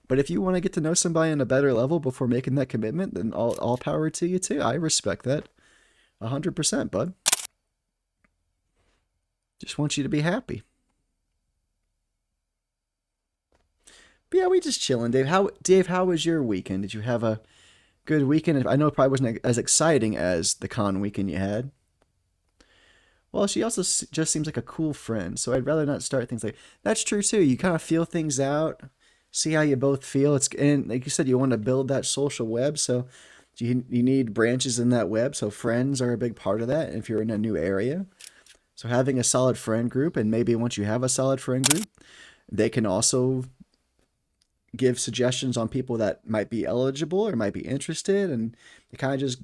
But if you want to get to know somebody on a better level before making that commitment, then all power to you too. I respect that 100%, bud. Just want you to be happy. But yeah, we just chilling, Dave. How was your weekend? Did you have a good weekend? I know it probably wasn't as exciting as the con weekend you had. Well, she also just seems like a cool friend, so I'd rather not start things like that's true too. You kind of feel things out, see how you both feel. It's and like you said, you want to build that social web, so you need branches in that web. So friends are a big part of that. If you're in a new area, so having a solid friend group, and maybe once you have a solid friend group, they can also give suggestions on people that might be eligible or might be interested, and it kind of just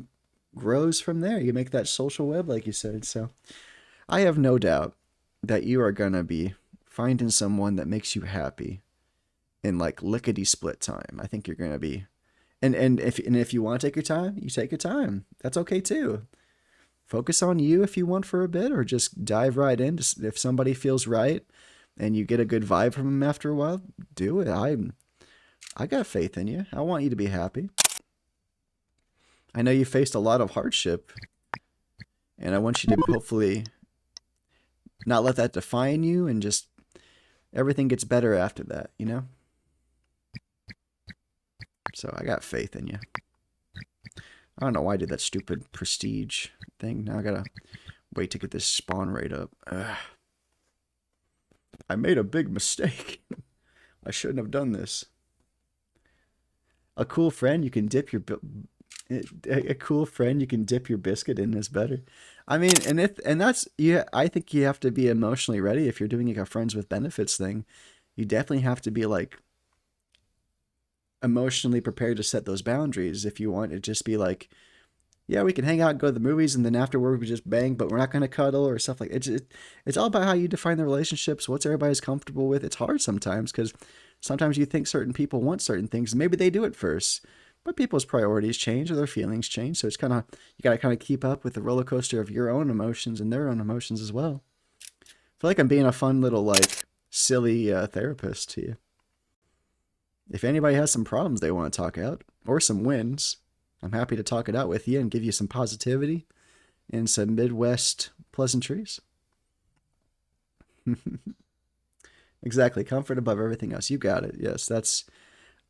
grows from there. You make that social web, like you said. So I have no doubt that you are gonna be finding someone that makes you happy in like lickety split time. I think you're gonna be, and if you want to take your time, you take your time. That's okay too. Focus on you if you want for a bit, or just dive right in. Just, if somebody feels right and you get a good vibe from them after a while, do it. I got faith in you. I want you to be happy. I know you faced a lot of hardship, and I want you to hopefully not let that define you, and just everything gets better after that, you know? So I got faith in you. I don't know why I did that stupid prestige thing. Now I gotta wait to get this spawn rate up. Ugh. I made a big mistake. I shouldn't have done this. A cool friend you can dip your a cool friend you can dip your biscuit in is better. I mean, and that's, yeah. I think you have to be emotionally ready if you're doing like a friends with benefits thing. You definitely have to be like emotionally prepared to set those boundaries. If you want to just be like, yeah, we can hang out and go to the movies, and then afterward we just bang, but we're not going to cuddle or stuff like it. It's all about how you define the relationships. What's everybody's comfortable with? It's hard sometimes because sometimes you think certain people want certain things, and maybe they do it first. But people's priorities change or their feelings change, so it's kind of, you got to kind of keep up with the roller coaster of your own emotions and their own emotions as well. I feel like I'm being a fun little like silly therapist to you. If anybody has some problems they want to talk out or some wins, I'm happy to talk it out with you and give you some positivity and some Midwest pleasantries. Exactly. Comfort above everything else. You got it. Yes,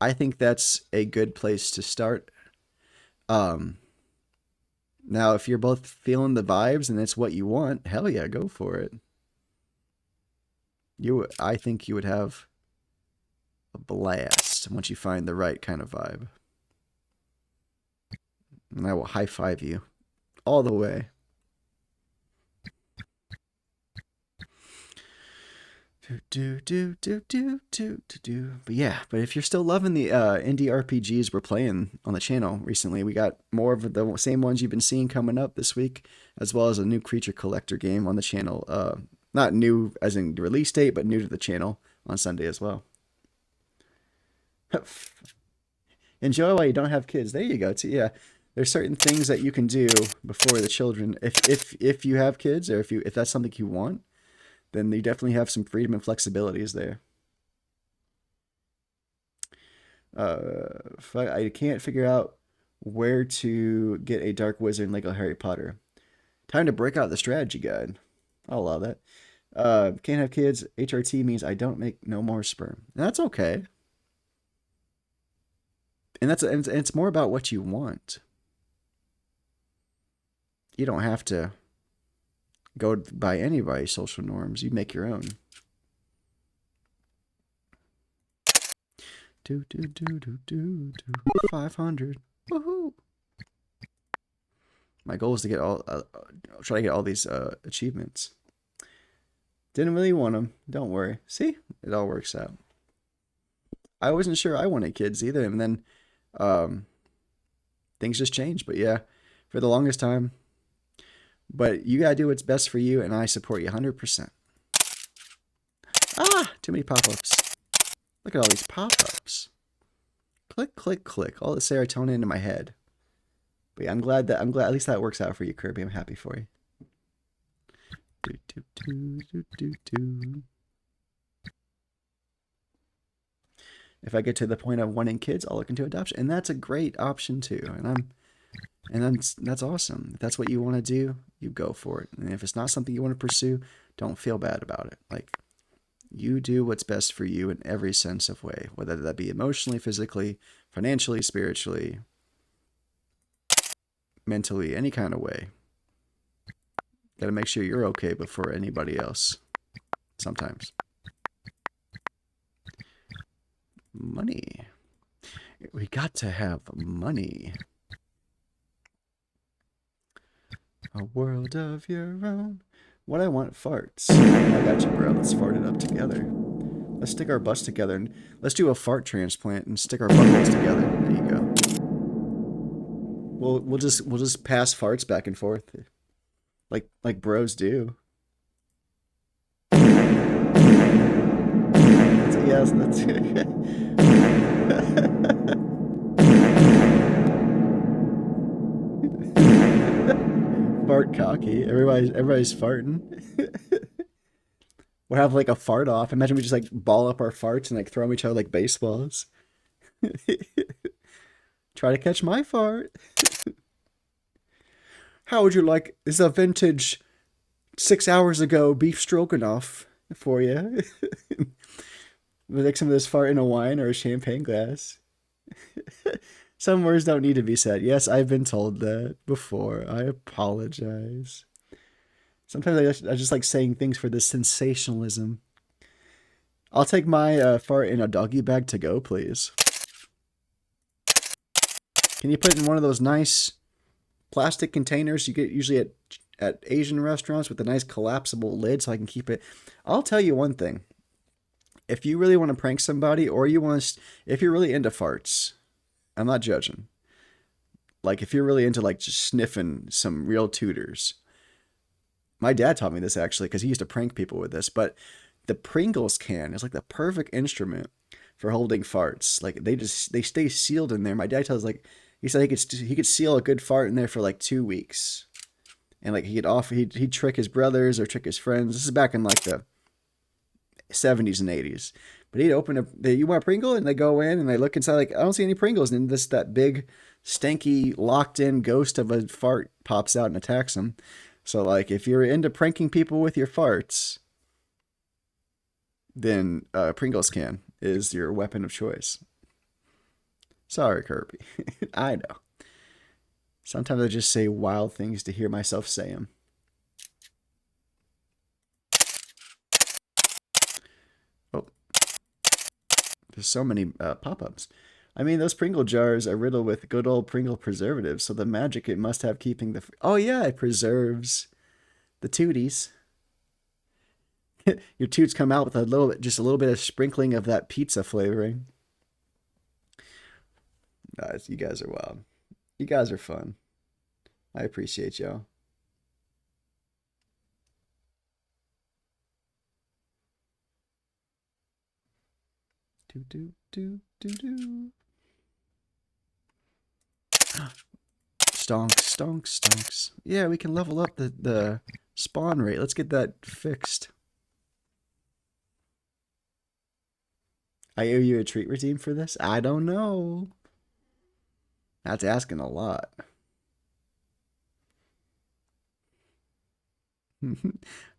I think that's a good place to start. Um, Now, if you're both feeling the vibes and it's what you want, hell yeah, go for it. I think you would have a blast once you find the right kind of vibe. And I will high five you all the way. But yeah, but if you're still loving the indie RPGs we're playing on the channel recently, we got more of the same ones you've been seeing coming up this week, as well as a new creature collector game on the channel. Not new as in the release date, but new to the channel on Sunday as well. Enjoy while you don't have kids. There you go. Yeah, there's certain things that you can do before the children. If you have kids, or if that's something you want, then you definitely have some freedom and flexibilities there. I can't figure out where to get a dark wizard in Lego Harry Potter. Time to break out the strategy guide. I'll allow that. Can't have kids. HRT means I don't make no more sperm. And that's okay. And it's more about what you want. You don't have to go by anybody's social norms. You make your own. 500. Woohoo! My goal is to get try to get all these achievements. Didn't really want them. Don't worry. See, it all works out. I wasn't sure I wanted kids either, and then things just changed. But yeah, for the longest time. But you gotta do what's best for you, and I support you 100%. Ah, too many pop-ups. Look at all these pop-ups. Click, click, click. All the serotonin into my head. But yeah, I'm glad at least that works out for you, Kirby. I'm happy for you. If I get to the point of wanting kids, I'll look into adoption, and that's a great option too. And that's awesome. If that's what you want to do, you go for it. And if it's not something you want to pursue, don't feel bad about it. Like, you do what's best for you in every sense of way, whether that be emotionally, physically, financially, spiritually, mentally, any kind of way. Got to make sure you're okay before anybody else. Sometimes. Money. We got to have money. A world of your own. What I want, farts. I got you, bro. Let's fart it up together. Let's stick our butts together and let's do a fart transplant and stick our buttholes together. There you go. We'll just pass farts back and forth, like bros do. Yes, that's fart cocky. Everybody's farting. We'll have like a fart off. Imagine we just like ball up our farts and like throw them each other like baseballs. Try to catch my fart. How would you like? This is a vintage 6 hours ago beef stroganoff for you. We'll take some of this fart in a wine or a champagne glass. Some words don't need to be said. Yes, I've been told that before. I apologize. Sometimes I just like saying things for the sensationalism. I'll take my fart in a doggy bag to go, please. Can you put it in one of those nice plastic containers you get usually at Asian restaurants with a nice collapsible lid so I can keep it? I'll tell you one thing. If you really want to prank somebody or if you're really into farts, I'm not judging. Like if you're really into like just sniffing some real tutors. My dad taught me this actually because he used to prank people with this, but the Pringles can is like the perfect instrument for holding farts. Like they stay sealed in there. My dad tells like he said he could seal a good fart in there for like 2 weeks, and like he'd trick his brothers or trick his friends. This is back in like the 70s and 80s. But he'd open up, you want a Pringle? And they go in and they look inside like, I don't see any Pringles. And then that big, stanky, locked in ghost of a fart pops out and attacks them. So like if you're into pranking people with your farts, then Pringles can is your weapon of choice. Sorry, Kirby. I know. Sometimes I just say wild things to hear myself say them. Oh, there's so many pop-ups. I mean, those Pringle jars are riddled with good old Pringle preservatives, so the magic it must have keeping the... Oh yeah, it preserves the tooties. Your toots come out with just a little bit of sprinkling of that pizza flavoring. Guys, you guys are wild. You guys are fun. I appreciate y'all. Do do do do do. Stonks, stonks, stonks. Yeah, we can level up the spawn rate. Let's get that fixed. I owe you a treat redeem for this? I don't know. That's asking a lot.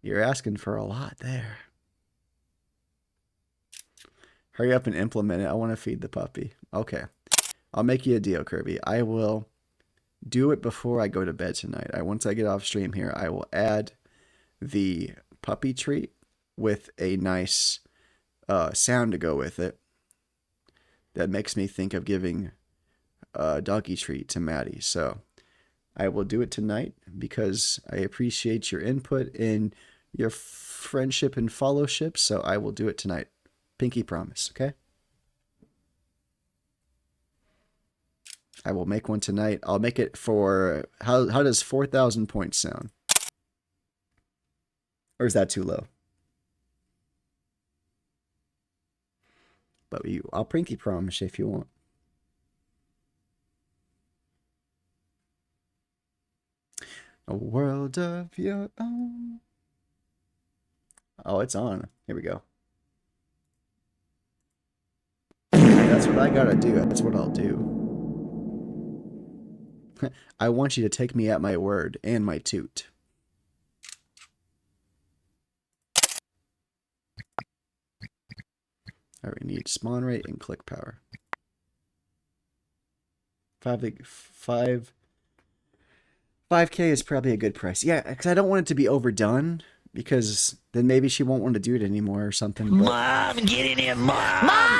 You're asking for a lot there. Hurry up and implement it. I want to feed the puppy. Okay. I'll make you a deal, Kirby. I will do it before I go to bed tonight. Once I get off stream here, I will add the puppy treat with a nice sound to go with it that makes me think of giving a doggy treat to Maddie. So I will do it tonight because I appreciate your input and your friendship and fellowship. So I will do it tonight. Pinky promise, okay? I will make one tonight. I'll make it for... How does 4,000 points sound? Or is that too low? But I'll pinky promise if you want. A world of your own. Oh, it's on. Here we go. That's what I gotta do. That's what I'll do. I want you to take me at my word and my toot. All right, we need spawn rate and click power. 5K is probably a good price. Yeah, because I don't want it to be overdone, because then maybe she won't want to do it anymore or something. But... Mom, get in here, Mom! Mom!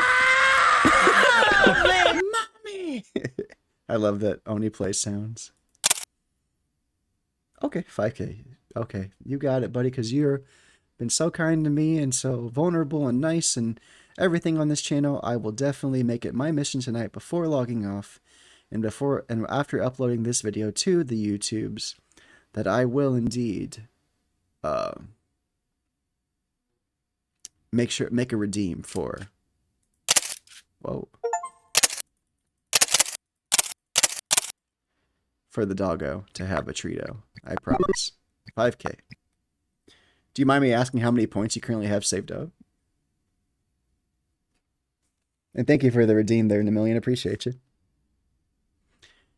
Mommy! I love that Oni play sounds. Okay, 5K. Okay, you got it, buddy, because you've been so kind to me and so vulnerable and nice and everything on this channel. I will definitely make it my mission tonight before logging off and before and after uploading this video to the YouTubes that I will indeed uh, make a redeem for whoa for the doggo to have a treato. I promise. 5K. Do you mind me asking how many points you currently have saved up? And thank you for the redeem there, Namillion. Appreciate you.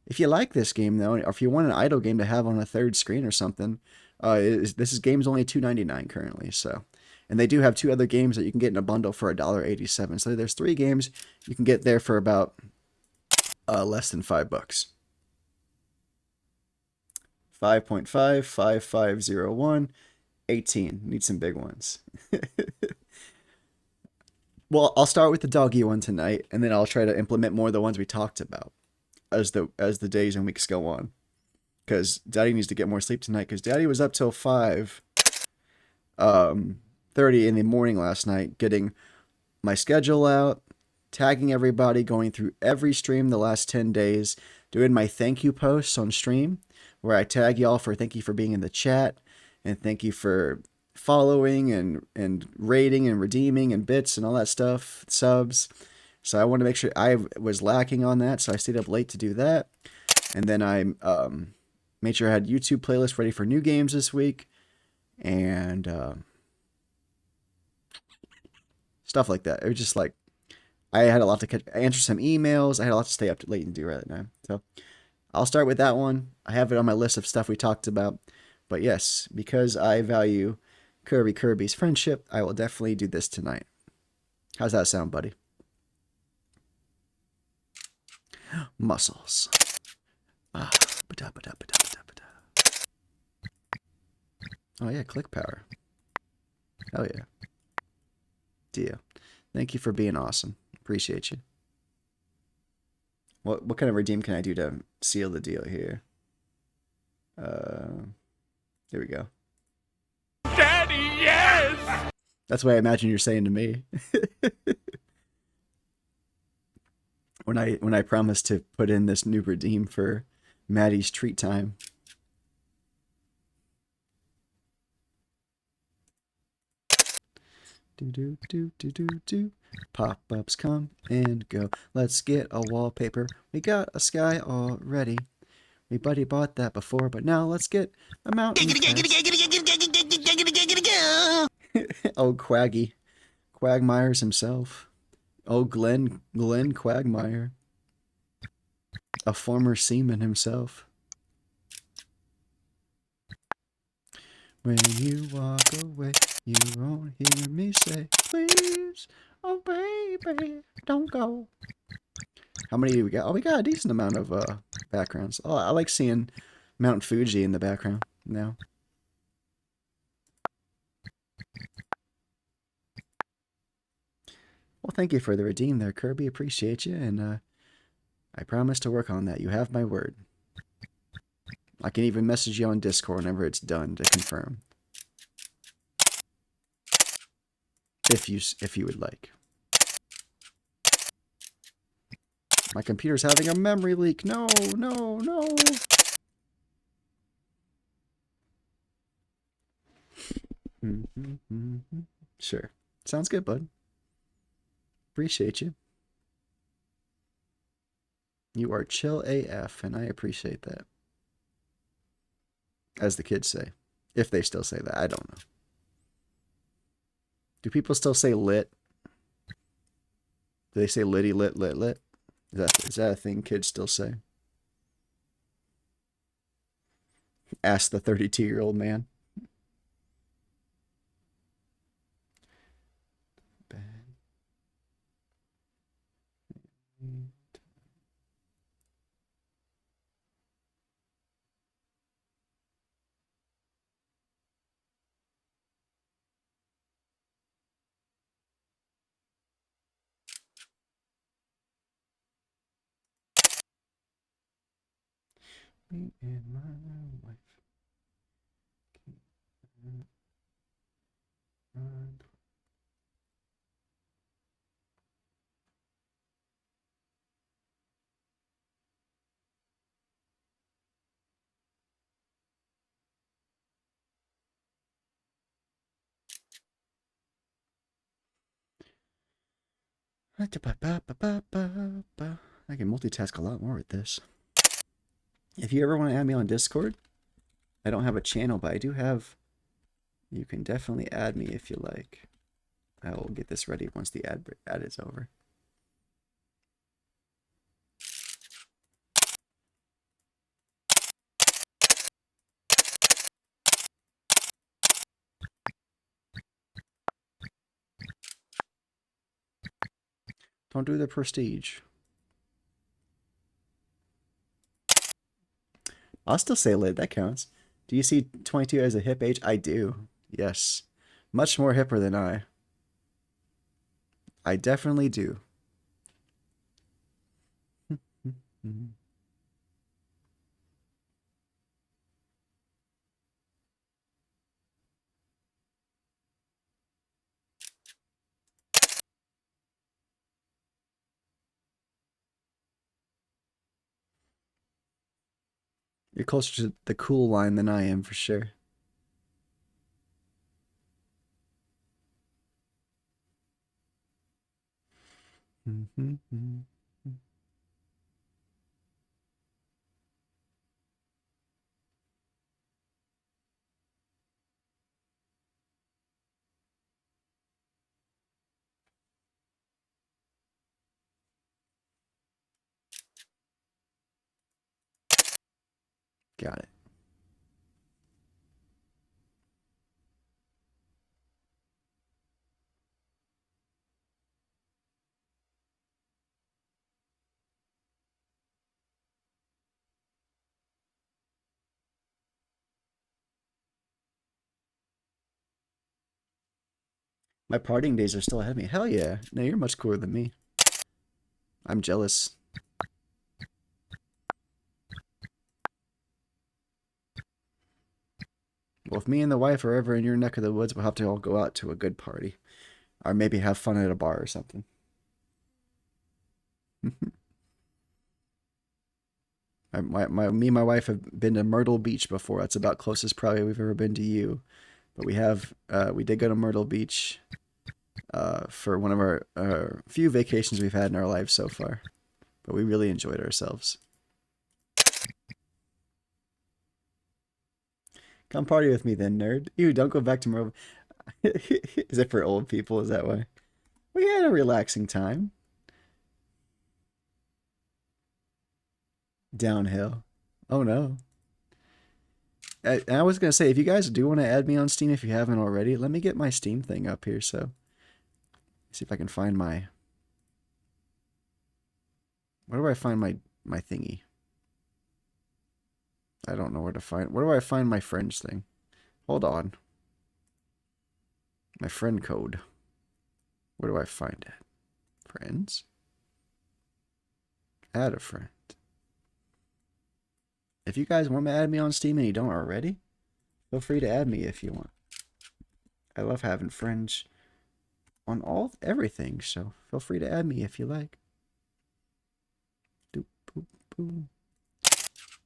If you like this game though, or if you want an idle game to have on a third screen or something, this game's only $2.99 currently. So, and they do have 2 other games that you can get in a bundle for $1.87. So there's 3 games you can get there for about less than $5. 5.5, 5501, 18. Need some big ones. Well, I'll start with the doggy one tonight, and then I'll try to implement more of the ones we talked about as the days and weeks go on. Because Daddy needs to get more sleep tonight. Because Daddy was up till 5:30 in the morning last night, getting my schedule out, tagging everybody, going through every stream the last 10 days, doing my thank you posts on stream, where I tag y'all for thank you for being in the chat, and thank you for following and rating and redeeming and bits and all that stuff, subs. So I want to make sure I was lacking on that, so I stayed up late to do that. And then I made sure I had YouTube playlists ready for new games this week, and stuff like that. It was just like I had a lot to answer some emails. I had a lot to stay up late and do right now. So I'll start with that one. I have it on my list of stuff we talked about. But yes, because I value Kirby's friendship, I will definitely do this tonight. How's that sound, buddy? Muscles. Ah, oh yeah, click power. Hell yeah. Deal. Thank you for being awesome. Appreciate you. What kind of redeem can I do to seal the deal here? There we go. Daddy, yes! That's what I imagine you're saying to me. when I promised to put in this new redeem for Maddie's treat time. Do. Pop-ups come and go. Let's get a wallpaper. We got a sky already. We buddy bought that before, but now let's get a mountain. Oh, Quaggy. Quagmire's himself. Oh, Glenn Quagmire. A former seaman himself. When you walk away, you won't hear me say, please, oh baby, don't go. How many do we got? Oh, we got a decent amount of backgrounds. Oh, I like seeing Mount Fuji in the background now. Well, thank you for the redeem there, Kirby. Appreciate you, and I promise to work on that. You have my word. I can even message you on Discord whenever it's done to confirm. If you would like. My computer's having a memory leak. No. Sure. Sounds good, bud. Appreciate you. You are chill AF, and I appreciate that. As the kids say. If they still say that. I don't know. Do people still say lit? Do they say litty lit? Is that a thing kids still say? Ask the 32-year-old man. Me and my wife. I can multitask a lot more with this. If you ever want to add me on Discord, I don't have a channel, but I do have. You can definitely add me if you like. I will get this ready once the ad is over. Don't do the prestige. I'll still say lit. That counts. Do you see 22 as a hip age? I do. Yes. Much more hipper than I. I definitely do. You're closer to the cool line than I am, for sure. Got it. My partying days are still ahead of me. Hell yeah. No, you're much cooler than me. I'm jealous. Well, if me and the wife are ever in your neck of the woods, we'll have to all go out to a good party. Or maybe have fun at a bar or something. Me and my wife have been to Myrtle Beach before. That's about closest probably we've ever been to you. But we did go to Myrtle Beach for one of our few vacations we've had in our lives so far. But we really enjoyed ourselves. Come party with me then, nerd. Ew, don't go back to Myrtle. Is it for old people? Is that why? We had a relaxing time. Downhill. Oh no. I was gonna say, if you guys do want to add me on Steam, if you haven't already, let me get my Steam thing up here. So, see if I can find my. Where do I find my thingy? I don't know where to find. Where do I find my friends thing? Hold on. My friend code. Where do I find it? Friends. Add a friend. If you guys want to add me on Steam and you don't already, feel free to add me if you want. I love having friends on everything, so feel free to add me if you like. Doop, boop, boop.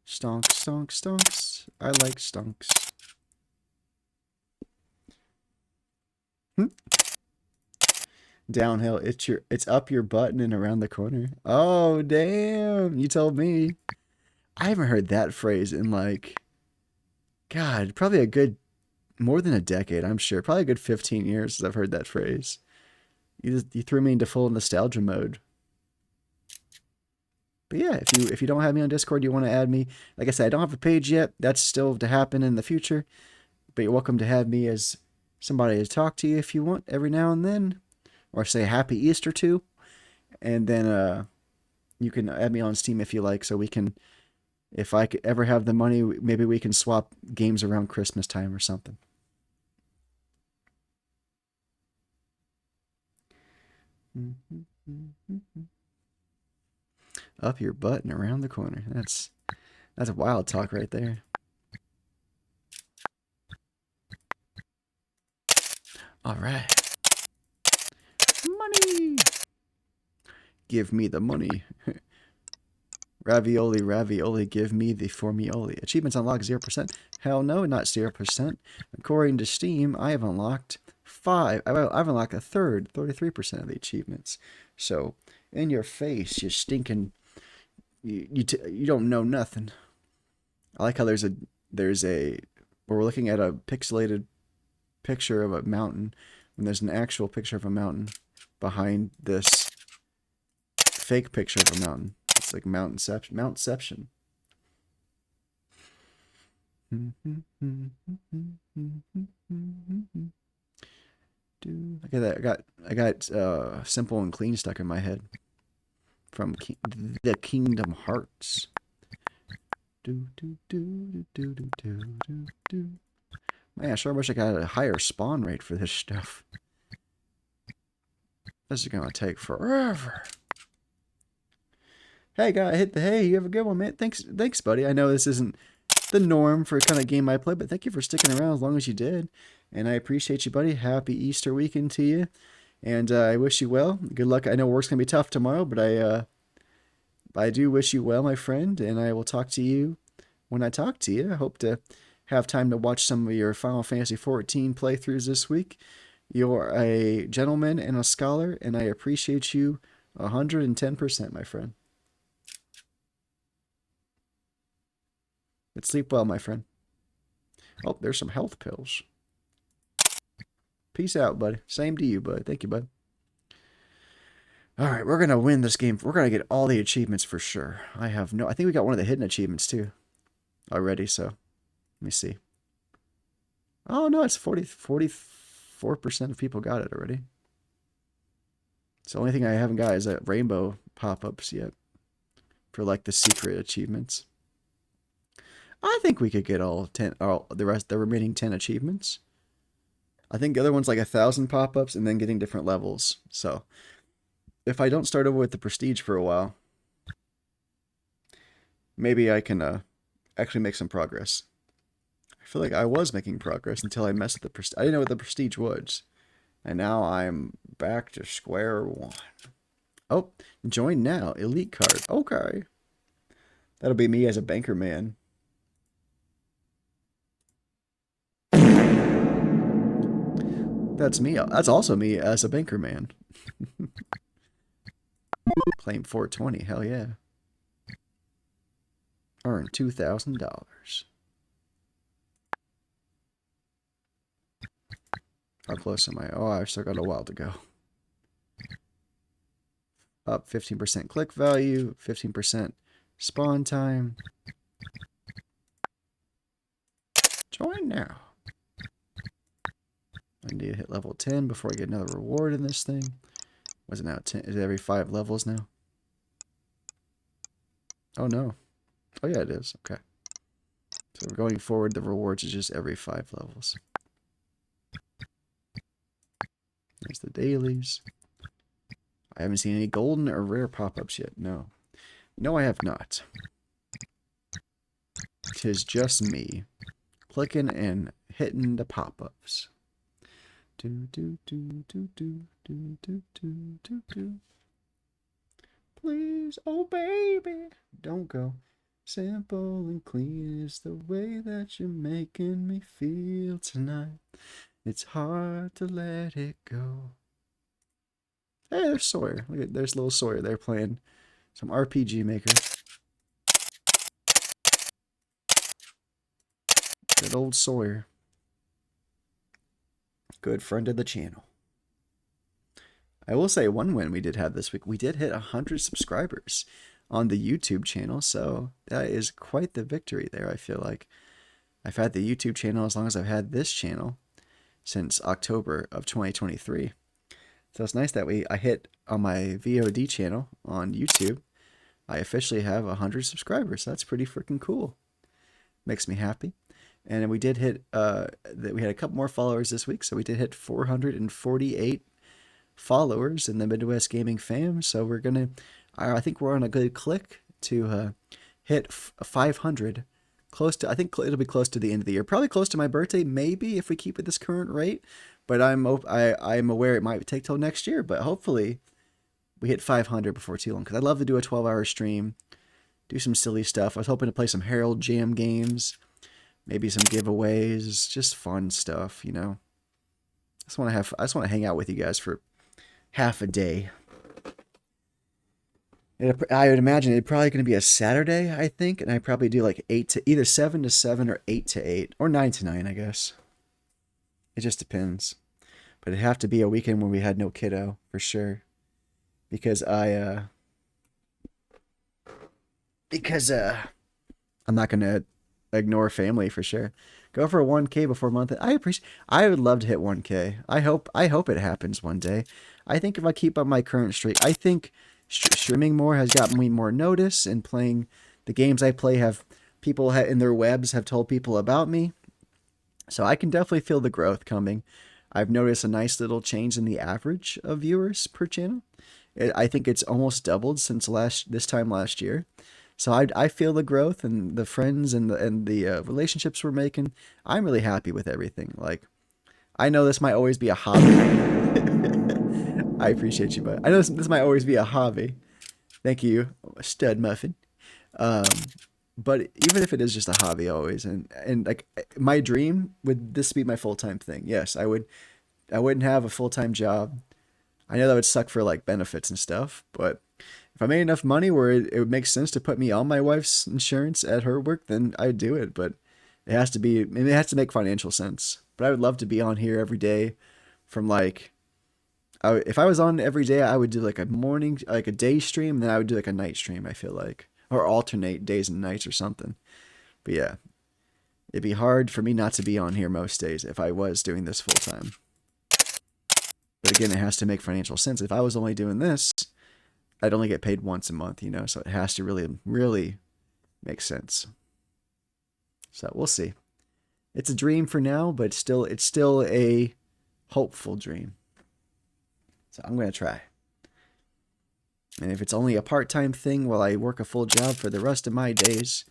Stonks, stonks, stonks. I like stonks. Downhill, it's up your button and around the corner. Oh damn, you told me. I haven't heard that phrase in like, God, probably a good more than a decade, I'm sure. Probably a good 15 years since I've heard that phrase. You threw me into full nostalgia mode. But yeah, if you don't have me on Discord, you want to add me. Like I said, I don't have a page yet. That's still to happen in the future. But you're welcome to have me as somebody to talk to you if you want every now and then, or say Happy Easter to, and then you can add me on Steam if you like, so we can. If I could ever have the money, maybe we can swap games around Christmas time or something. Up your butt and around the corner. That's a wild talk right there. All right. Money. Give me the money. Ravioli, ravioli, give me the formioli. Achievements unlocked 0%. Hell no, not 0%. According to Steam, I have unlocked I've unlocked a third, 33% of the achievements. So, in your face, you stinking, you don't know nothing. I like how there's a we're looking at a pixelated picture of a mountain, and there's an actual picture of a mountain behind this fake picture of a mountain. It's like Mountception. I got simple and clean stuck in my head from the Kingdom Hearts. Man, I sure wish I got a higher spawn rate for this stuff. This is gonna take forever. Hey, guy, hit the hey. You have a good one, man. Thanks, buddy. I know this isn't the norm for kind of game I play, but thank you for sticking around as long as you did, and I appreciate you, buddy. Happy Easter weekend to you, and I wish you well. Good luck. I know work's gonna be tough tomorrow, but I do wish you well, my friend, and I will talk to you when I talk to you. I hope to have time to watch some of your Final Fantasy XIV playthroughs this week. You're a gentleman and a scholar, and I appreciate you 110%, my friend. But sleep well, my friend. Oh, there's some health pills. Peace out, bud. Same to you, bud. Thank you, bud. All right, we're going to win this game. We're going to get all the achievements for sure. I think we got one of the hidden achievements, too, already, so let me see. Oh, no, it's 44% of people got it already. So the only thing I haven't got is that rainbow pop-ups yet for, like, the secret achievements. I think we could get the remaining 10 achievements. I think the other one's like 1,000 pop-ups and then getting different levels. So if I don't start over with the prestige for a while, maybe I can actually make some progress. I feel like I was making progress until I messed with the prestige. I didn't know what the prestige was. And now I'm back to square one. Oh, join now. Elite card. Okay. That'll be me as a banker man. That's me. That's also me as a banker man. Claim 420. Hell yeah. Earn $2,000. How close am I? Oh, I've still got a while to go. Up 15% click value, 15% spawn time. Join now. I need to hit level 10 before I get another reward in this thing. Was it now 10? Is it every 5 levels now? Oh no. Oh yeah, it is. Okay. So going forward, the rewards is just every 5 levels. There's the dailies. I haven't seen any golden or rare pop-ups yet. No. No, I have not. 'Tis just me clicking and hitting the pop-ups. Do do do do do do do do do do. Please, oh baby, don't go. Simple and clean is the way that you're making me feel tonight. It's hard to let it go. Hey, there's Sawyer. Look at there's little Sawyer there playing some RPG Maker. Good old Sawyer. Good friend of the channel. I will say one win we did have this week. We did hit 100 subscribers on the YouTube channel, so that is quite the victory there, I feel like. I've had the YouTube channel as long as I've had this channel since October of 2023. So it's nice that I hit on my VOD channel on YouTube. I officially have 100 subscribers. That's pretty freaking cool. Makes me happy. And we did hit, we had a couple more followers this week, so we did hit 448 followers in the Midwest Gaming fam. So we're gonna, I think we're on a good click to hit 500. Close to, I think it'll be close to the end of the year. Probably close to my birthday, maybe if we keep at this current rate. But I'm aware it might take till next year. But hopefully we hit 500 before too long, because I'd love to do a 12-hour stream, do some silly stuff. I was hoping to play some Herald Jam games. Maybe some giveaways, just fun stuff, you know. I just want to hang out with you guys for half a day. I would imagine it's probably going to be a Saturday, I think, and I probably do like 8 to either 7 to 7 or 8 to 8 or 9 to 9, I guess. It just depends. But it'd have to be a weekend when we had no kiddo for sure. Because I'm not going to ignore family for sure. Go for a 1K before month. I would love to hit 1K. I hope it happens one day. I think if I keep up my current streak, I think streaming more has got me more notice, and playing the games I play have people in their webs have told people about me. So I can definitely feel the growth coming. I've noticed a nice little change in the average of viewers per channel. I think it's almost doubled since this time last year. So I feel the growth and the friends and the relationships we're making. I'm really happy with everything. Like, I know this might always be a hobby. I appreciate you, but I know this might always be a hobby. Thank you, stud muffin. Um, but even if it is just a hobby, always, and like, my dream would this be my full time thing? Yes, I would. I wouldn't have a full time job. I know that would suck for like benefits and stuff, but if I made enough money where it would make sense to put me on my wife's insurance at her work, then I'd do it. But it has to make financial sense. But I would love to be on here every day from like, if I was on every day, I would do like a morning, like a day stream, and then I would do like a night stream, I feel like. Or alternate days and nights or something. But yeah, it'd be hard for me not to be on here most days if I was doing this full time. But again, it has to make financial sense. If I was only doing this, I'd only get paid once a month, you know, so it has to really, really make sense. So we'll see. It's a dream for now, but it's still a hopeful dream. So I'm gonna try. And if it's only a part-time thing while I work a full job for the rest of my days,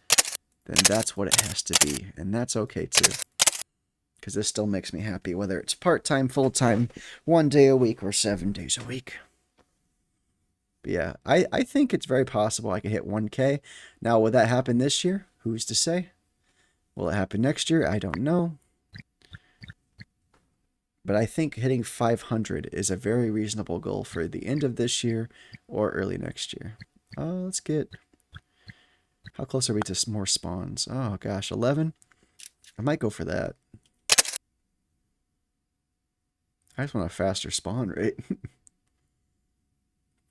then that's what it has to be, and that's okay too. Because this still makes me happy, whether it's part-time, full-time, 1 day a week, or 7 days a week. But yeah, I think it's very possible I could hit 1K. Now, will that happen this year? Who's to say? Will it happen next year? I don't know. But I think hitting 500 is a very reasonable goal for the end of this year or early next year. Let's get... How close are we to more spawns? Oh gosh, 11? I might go for that. I just want a faster spawn rate.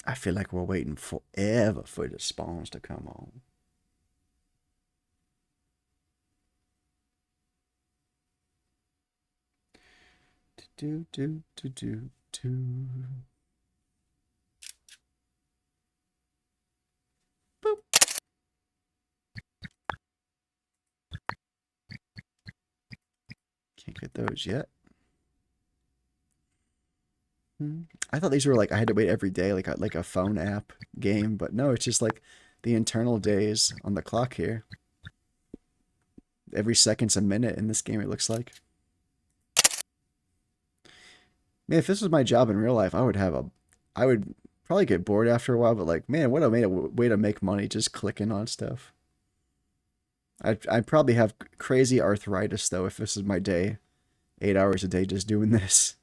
I feel like we're waiting forever for the spawns to come on. Do do do do do. Boop. Can't get those yet. I thought these were like I had to wait every day, like a phone app game, but no, it's just like the internal days on the clock here. Every second's a minute in this game, it looks like. Man, if this was my job in real life, I would probably get bored after a while, but like, man, what a way to make money just clicking on stuff. I'd probably have crazy arthritis though if this is my day, 8 hours a day just doing this.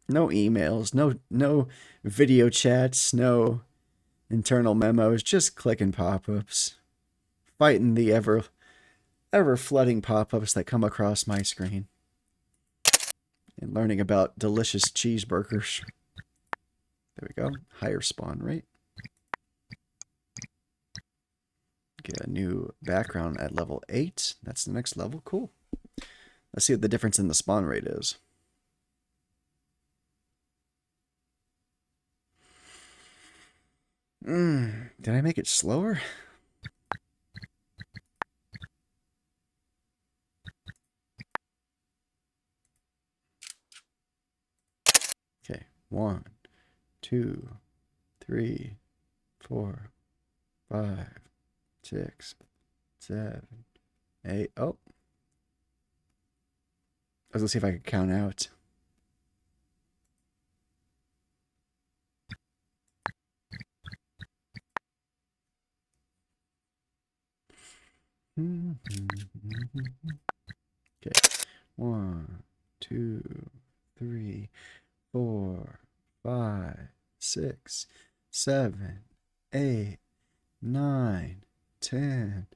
No emails, no video chats, no internal memos, just clicking pop-ups, fighting the ever flooding pop-ups that come across my screen, and learning about delicious cheeseburgers. There we go. Higher spawn rate. Get a new background at level 8. That's the next level. Cool. Let's see what the difference in the spawn rate is. Did I make it slower? Okay. 1, 2, 3, 4, 5, 6, 7, 8. Oh. Let's see if I can count out. Okay. 1, 2, 3, 4, 5, 6, 7, 8, 9, 10,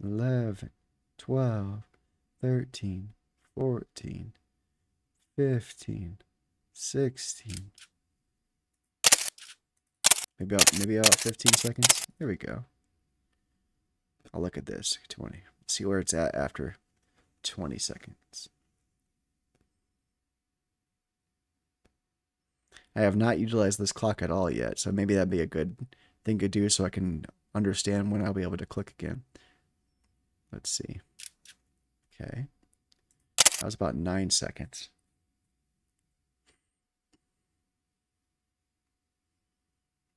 11, 12, 13, 14, 15, 16. Maybe about 15 seconds. There we go. I'll look at this. 20. See where it's at after 20 seconds. I have not utilized this clock at all yet, so maybe that'd be a good thing to do so I can understand when I'll be able to click again. Let's see. Okay. That was about 9 seconds.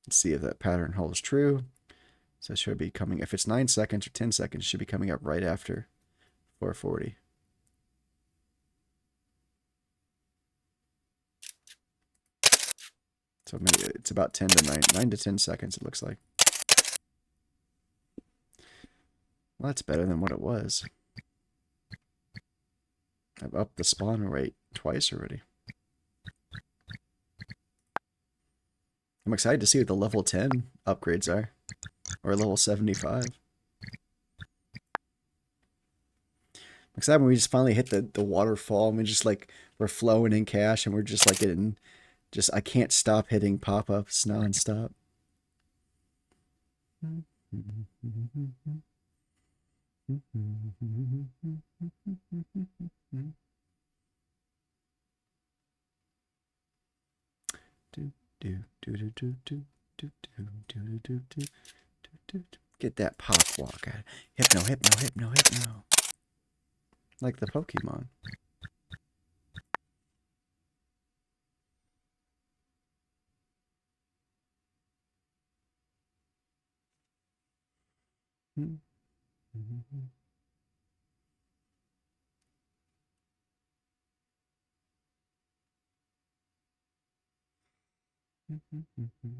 Let's see if that pattern holds true. So it should be coming, if it's 9 seconds or 10 seconds, it should be coming up right after 440. So maybe it's about 9 to 10 seconds, it looks like. Well, that's better than what it was. I've upped the spawn rate twice already. I'm excited to see what the level 10 upgrades are. Or level 75. I'm excited when we just finally hit the waterfall and we're flowing in cash and we're just like getting, I can't stop hitting pop-ups nonstop. Get that pop walk. Hypno. Like the Pokemon.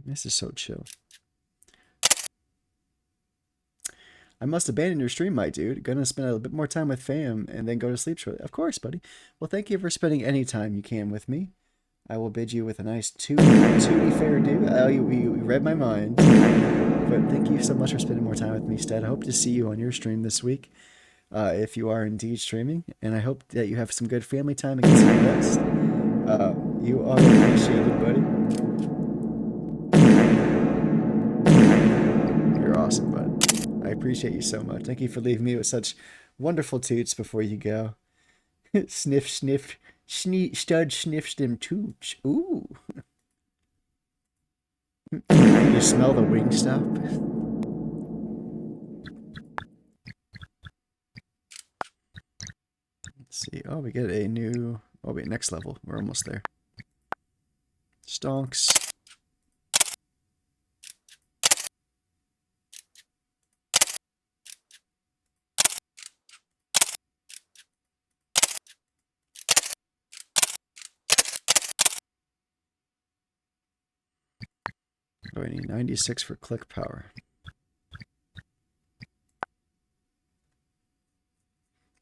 This is so chill. I must abandon your stream, my dude. Gonna spend a bit more time with fam and then go to sleep shortly. Of course, buddy. Well, thank you for spending any time you can with me. I will bid you with a nice tooty fair do. Oh, you read my mind. But thank you so much for spending more time with me, Stead. I hope to see you on your stream this week, if you are indeed streaming. And I hope that you have some good family time and get some rest. You are appreciated, buddy. You're awesome, bud. I appreciate you so much. Thank you for leaving me with such wonderful toots before you go. Sniff, sniff, stud sniffs them toots. Ooh. Can you smell the Wingstop? Let's see. Oh, we get a new... Oh, wait, next level. We're almost there. Stonks. Oh, I need 96 for click power.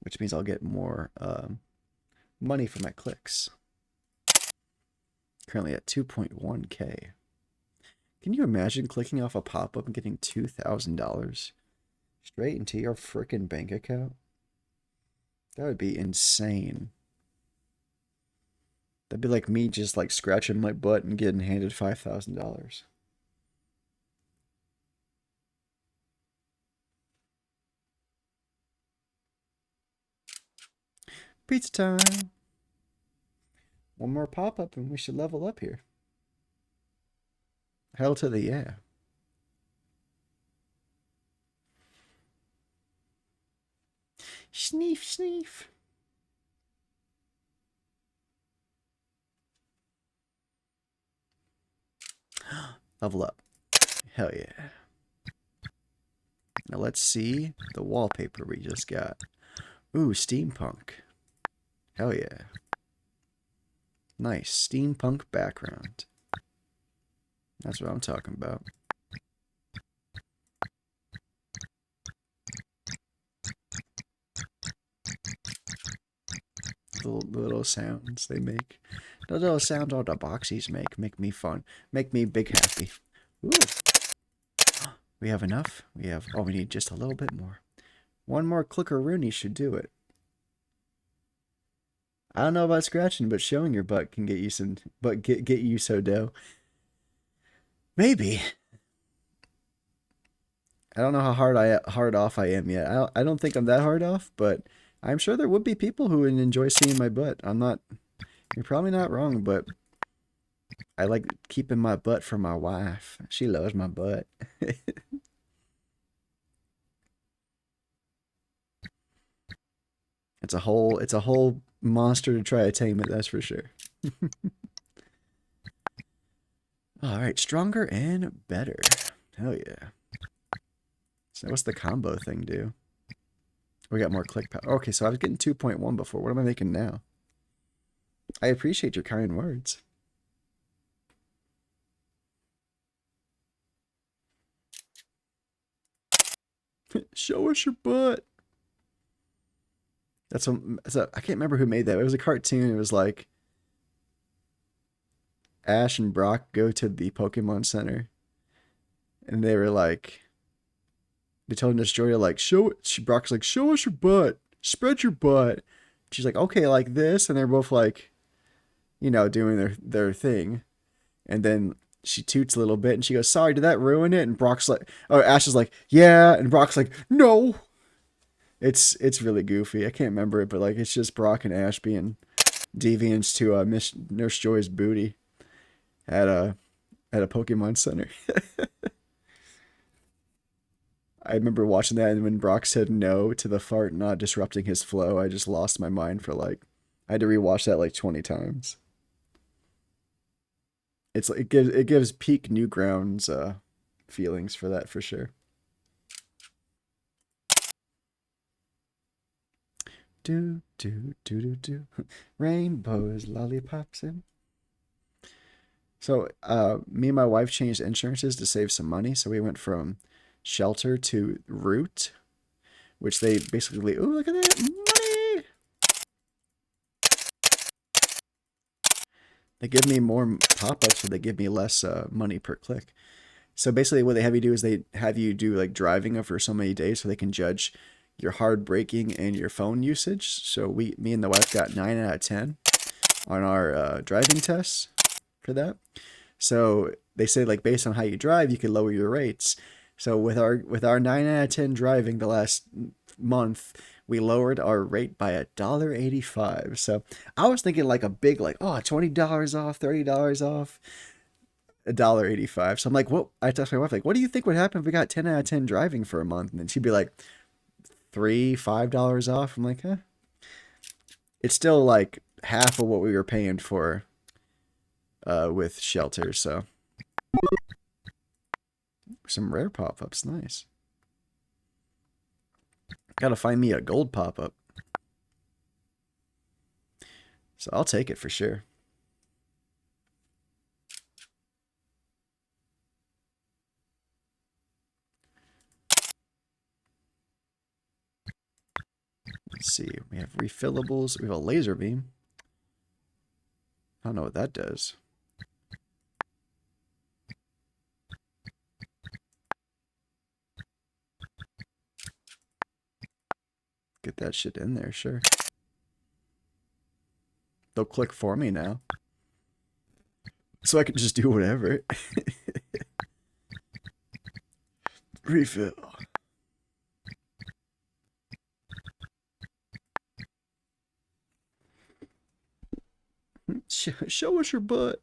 Which means I'll get more money for my clicks. Currently at 2.1k. Can you imagine clicking off a pop-up and getting $2,000 straight into your frickin' bank account? That would be insane. That'd be like me just like scratching my butt and getting handed $5,000. Pizza time. One more pop-up and we should level up here. Hell to the yeah. Sneef, sneef. Level up. Hell yeah. Now let's see the wallpaper we just got. Ooh, steampunk. Hell yeah. Nice steampunk background. That's what I'm talking about. the little sounds they make. The little sounds all the boxies make me fun. Make me big happy. Ooh. We have enough? We have... Oh, we need just a little bit more. One more clicker-rooney should do it. I don't know about scratching, but showing your butt can get you some... But get you so dough. Maybe. I don't know how hard off I am yet. I don't think I'm that hard off, but I'm sure there would be people who would enjoy seeing my butt. I'm not... You're probably not wrong, but I like keeping my butt for my wife. She loves my butt. It's a whole monster to try to tame it, that's for sure. All right, stronger and better. Hell yeah. So what's the combo thing do? We got more click power. Okay, so I was getting 2.1 before. What am I making now? I appreciate your kind words. Show us your butt. That's I can't remember who made that. It was a cartoon. It was like Ash and Brock go to the Pokemon Center, and they were like, they told Destroyer like, Brock's like, show us your butt, spread your butt. She's like, okay, like this, and they're both like, you know, doing their thing, and then she toots a little bit, and she goes, sorry, did that ruin it? And Brock's like, oh, Ash is like, yeah, and Brock's like, no. It's really goofy. I can't remember it, but like it's just Brock and Ash being deviants to Miss Nurse Joy's booty at a Pokemon Center. I remember watching that, and when Brock said no to the fart not disrupting his flow, I just lost my mind for like, I had to rewatch that like 20 times. It's like it gives peak Newgrounds feelings for that for sure. Do do do do do, rainbows, lollipops, and so me and my wife changed insurances to save some money. So we went from Shelter to Root, which they basically, ooh, look at that money. They give me more pop-ups, so they give me less money per click. So basically what they have you do is they have you do like driving for so many days so they can judge your hard braking and your phone usage. So me and the wife got 9 out of 10 on our driving tests for that. So they say like based on how you drive, you can lower your rates. So with our 9 out of 10 driving the last month, we lowered our rate by $1.85. So I was thinking like a big like, oh, $20 off, $30 off. $1.85. So I'm like, what? I asked my wife, like, what do you think would happen if we got 10 out of 10 driving for a month? And then she'd be like, $5 off. I'm like, it's still like half of what we were paying for with Shelter. So some rare pop-ups, nice. Gotta find me a gold pop-up. So I'll take it for sure. Let's see. We have refillables. We have a laser beam. I don't know what that does. Get that shit in there, sure. They'll click for me now. So I can just do whatever. Refill. Show us your butt.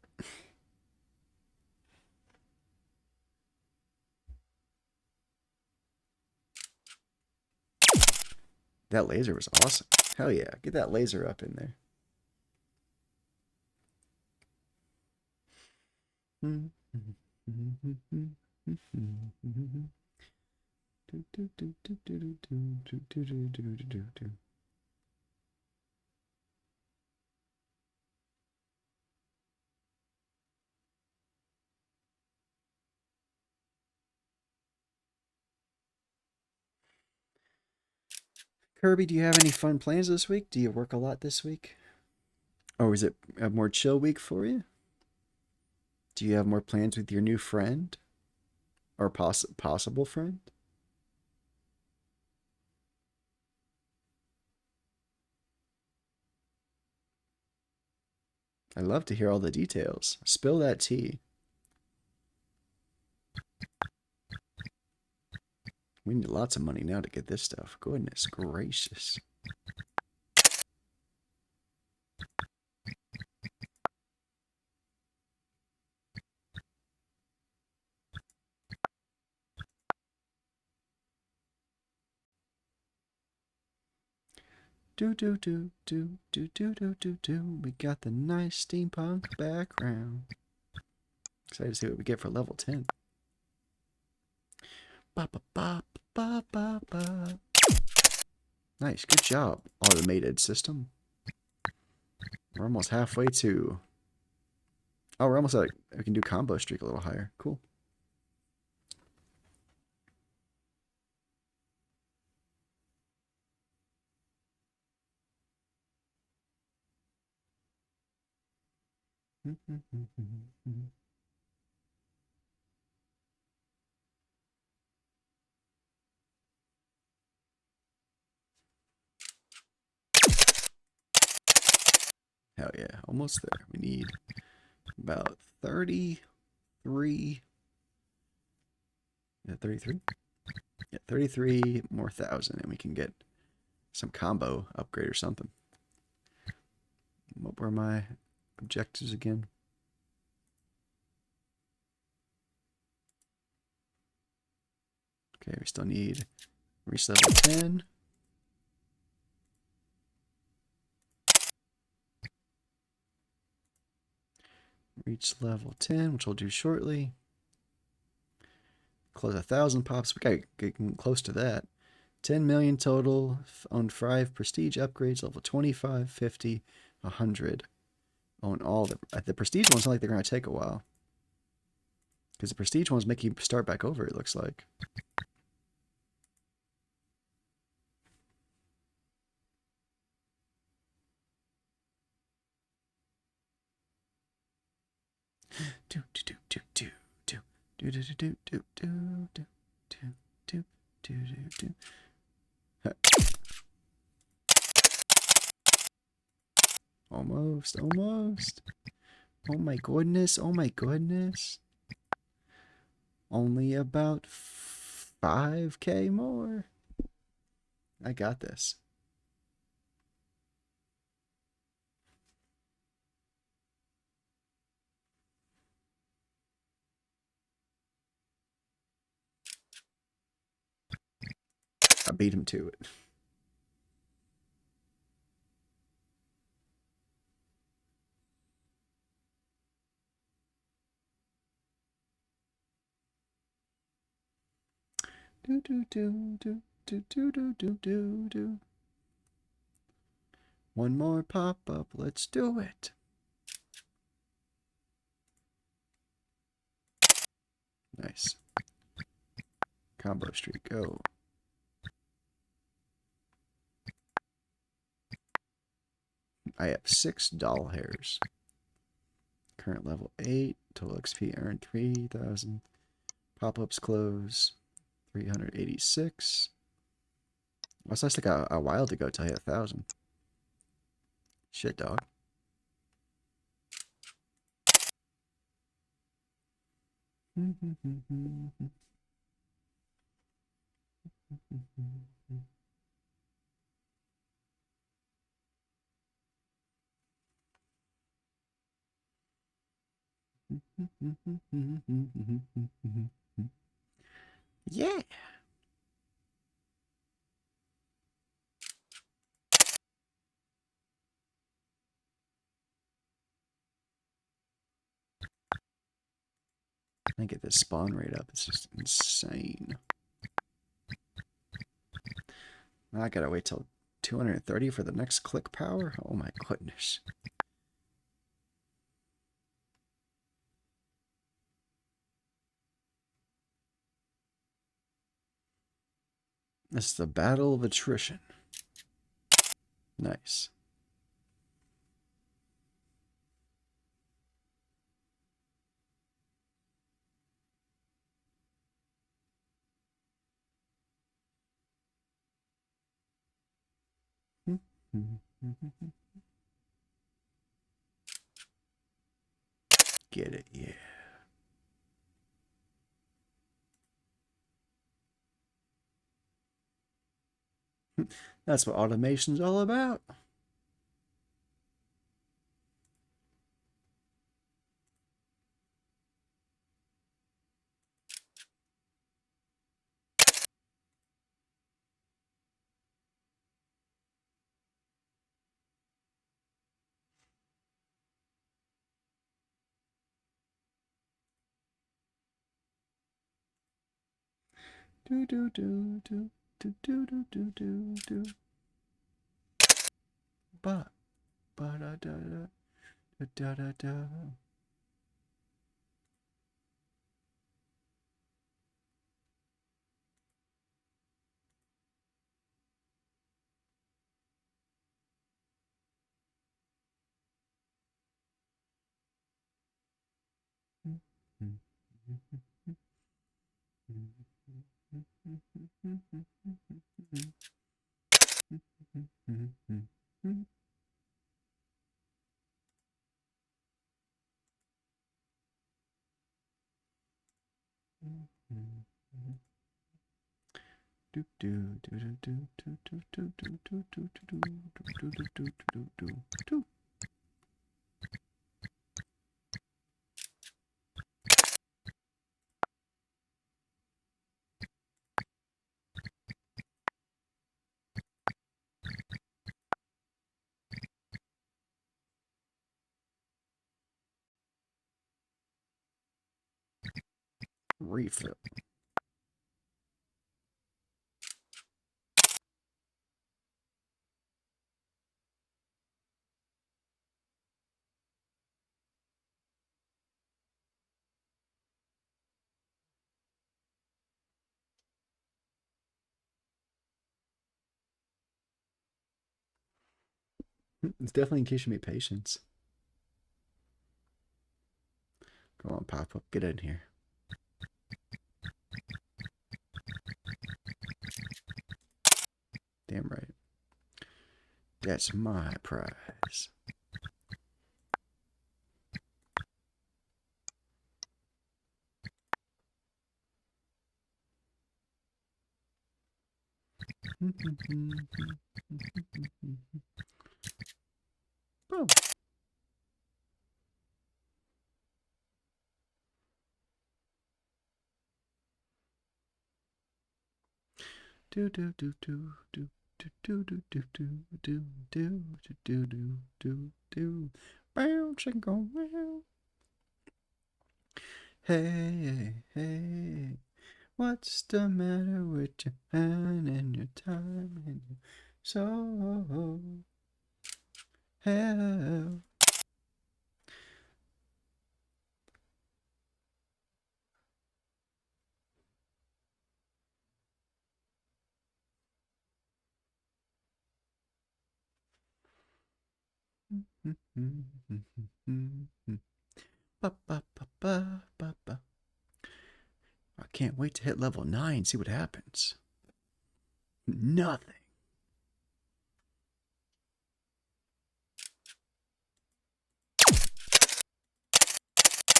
That laser was awesome. Hell yeah. Get that laser up in there. Kirby, do you have any fun plans this week? Do you work a lot this week? Or is it a more chill week for you? Do you have more plans with your new friend or possible friend? I love to hear all the details. Spill that tea. We need lots of money now to get this stuff. Goodness gracious. Do do do do do do do do do. We got the nice steampunk background. Excited to see what we get for level 10. Ba ba ba ba ba ba. Nice, good job, automated system. We're almost halfway to. Oh, we're almost at. We can do combo streak a little higher. Cool. Hell yeah, almost there. We need about 33. Yeah, 33? Yeah, 33 more thousand, and we can get some combo upgrade or something. What were my objectives again? Okay, we still need reach level 10. Reach level 10, which we'll do shortly. Close 1,000 pops. We got getting close to that. 10 million total on 5 prestige upgrades, level 25, 50, 100. Own all the prestige ones. Not like they're gonna take a while, because the prestige ones make you start back over. It looks like. Do do do do do do do do do do do do do do do do. Almost, almost. Oh my goodness, oh my goodness. Only about 5K more. I got this. I beat him to it. Do do do do do do do do do do. One more pop up. Let's do it. Nice. Combo streak. Go. I have 6 doll hairs. Current level 8. Total XP earned 3,000. Pop-ups close. 386. Well, so that's like a while to go till I hit 1,000. Shit, dog. Yeah. I get this spawn rate up. It's just insane. Now I gotta wait till 230 for the next click power. Oh my goodness. This is the battle of attrition. Nice. Get it, yeah. That's what automation's all about. Do do do do do do do do do do. Ba ba da da da da da da. Refill. It's definitely in case you need patience. Come on, pop up, get in here. Damn right. That's my prize. Boom. Do do do do do do do do do do do do do do do do. Bow, chicken go meow. Hey, hey, what's the matter with your hand and your time and your soul? Hell. Ba, ba, ba, ba, ba, ba. I can't wait to hit level 9, see what happens. Nothing.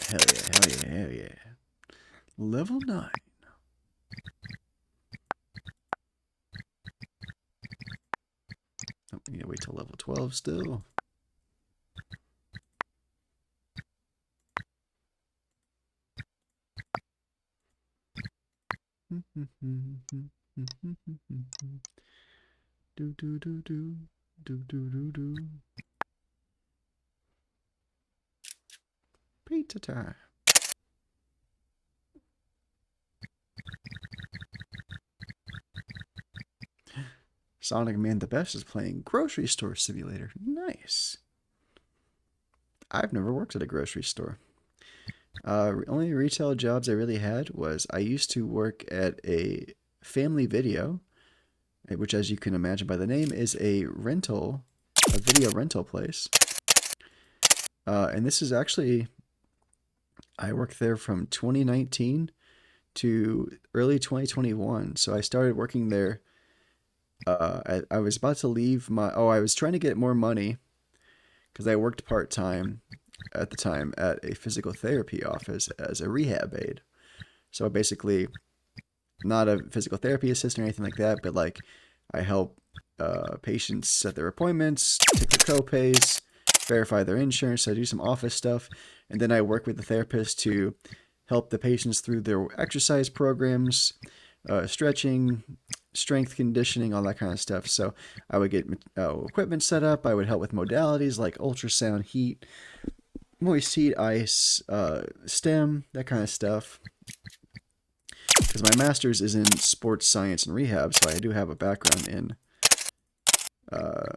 Hell yeah, hell yeah, hell yeah. Level 9. Oh, we need to wait till level 12 still. Do do do do do do do do. Pizza time. Sonic Man the Best is playing Grocery Store Simulator. Nice. I've never worked at a grocery store. Only retail jobs I really had was I used to work at a family video, which, as you can imagine by the name, is a video rental place. And this is actually, I worked there from 2019 to early 2021. So I started working there I was about to leave my. Oh, I was trying to get more money because I worked part time at the time at a physical therapy office as a rehab aide. So basically, not a physical therapy assistant or anything like that, but like I help patients set their appointments, take their copays, verify their insurance. So I do some office stuff, and then I work with the therapist to help the patients through their exercise programs, stretching, strength conditioning, all that kind of stuff. So I would get equipment set up. I would help with modalities like ultrasound, heat, moist heat, ice, stem, that kind of stuff. Because my master's is in sports science and rehab, so I do have a background in uh,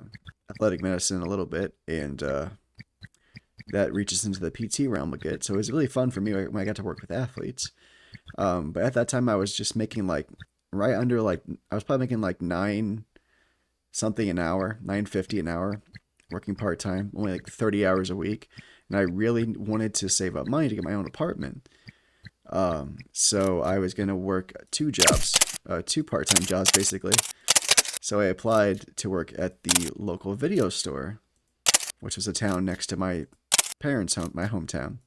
athletic medicine a little bit, and that reaches into the PT realm a bit. So it was really fun for me when I got to work with athletes. But at that time, I was just making like right under like I was probably making like 9 something an hour, 9.50 an hour, working part time, only like 30 hours a week, and I really wanted to save up money to get my own apartment. So I was gonna work two jobs, two part-time jobs basically. So I applied to work at the local video store, which was a town next to my parents' home, my hometown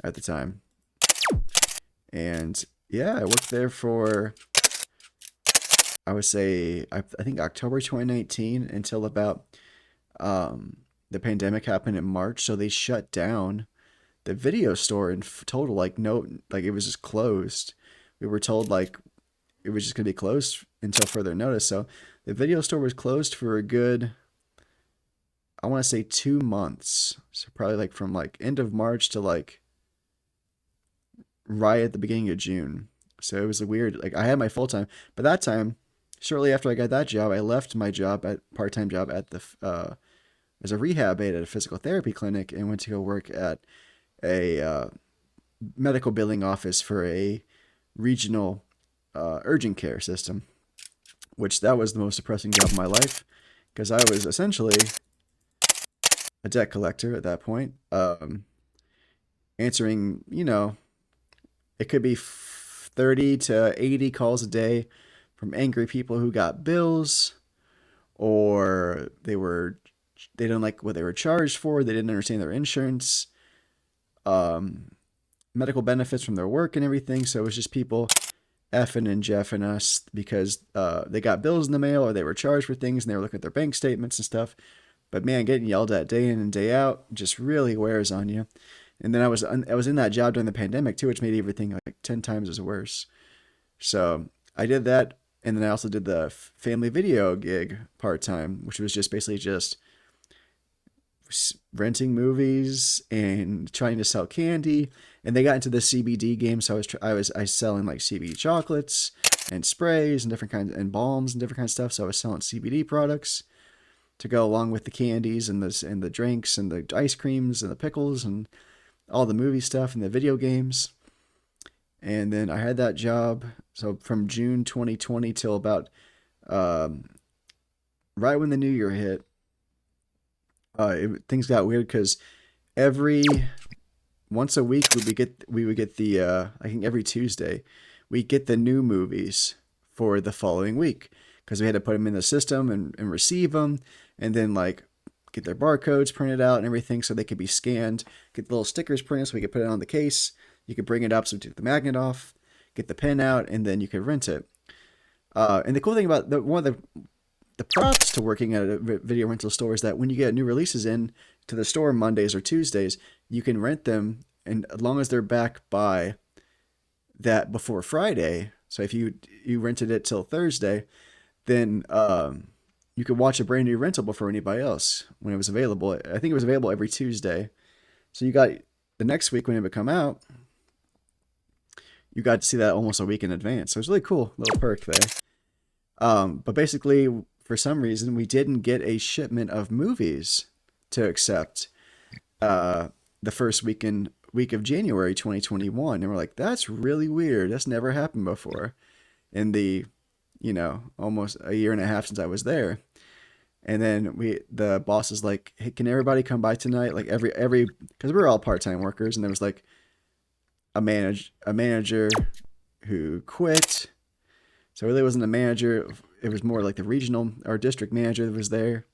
at the time. And yeah, I worked there for I would say I think October 2019 until about the pandemic happened in March, so they shut down the video store in total. Like no, like it was just closed. We were told like it was just gonna be closed until further notice. So the video store was closed for a good, I want to say 2 months. So probably like from like end of March to like right at the beginning of June. So it was a weird. Like I had my full time, but that time, shortly after I got that job, I left my job at part time job at the as a rehab aide at a physical therapy clinic and went to go work at a medical billing office for a regional urgent care system, which that was the most depressing job of my life because I was essentially a debt collector at that point, answering, it could be 30 to 80 calls a day from angry people who got bills or they didn't like what they were charged for, they didn't understand their insurance, um, medical benefits from their work and everything. So it was just people effing and jeffing us because they got bills in the mail or they were charged for things and they were looking at their bank statements and stuff. But man, getting yelled at day in and day out just really wears on you. And then I was in that job during the pandemic too, which made everything like 10 times as worse. So I did that, and then I also did the family video gig part time, which was just basically just renting movies and trying to sell candy. And they got into the CBD game, so I was selling like CBD chocolates and sprays and different kinds and balms and different kinds of stuff. So I was selling CBD products to go along with the candies and the drinks and the ice creams and the pickles and all the movie stuff and the video games. And then I had that job. So from June 2020 till about um, right when the new year hit, things got weird because every once a week we would get the I think every Tuesday we get the new movies for the following week because we had to put them in the system and receive them and then like get their barcodes printed out and everything so they could be scanned, get the little stickers printed so we could put it on the case. You could bring it up, so take the magnet off, get the pin out, and then you could rent it. And the cool thing about one of the props to working at a video rental store is that when you get new releases in to the store Mondays or Tuesdays, you can rent them, and as long as they're back by that before Friday. So if you rented it till Thursday, then you could watch a brand new rental before anybody else when it was available. I think it was available every Tuesday. So you got the next week when it would come out, you got to see that almost a week in advance. So it was really cool, little perk there. But basically, for some reason, we didn't get a shipment of movies to accept the first week of January 2021, and we're like, that's really weird. That's never happened before in the almost a year and a half since I was there. And then the boss is like, hey, can everybody come by tonight? Like every because we were all part-time workers, and there was like a manager who quit. So it really wasn't a manager. it was more like the regional or district manager that was there.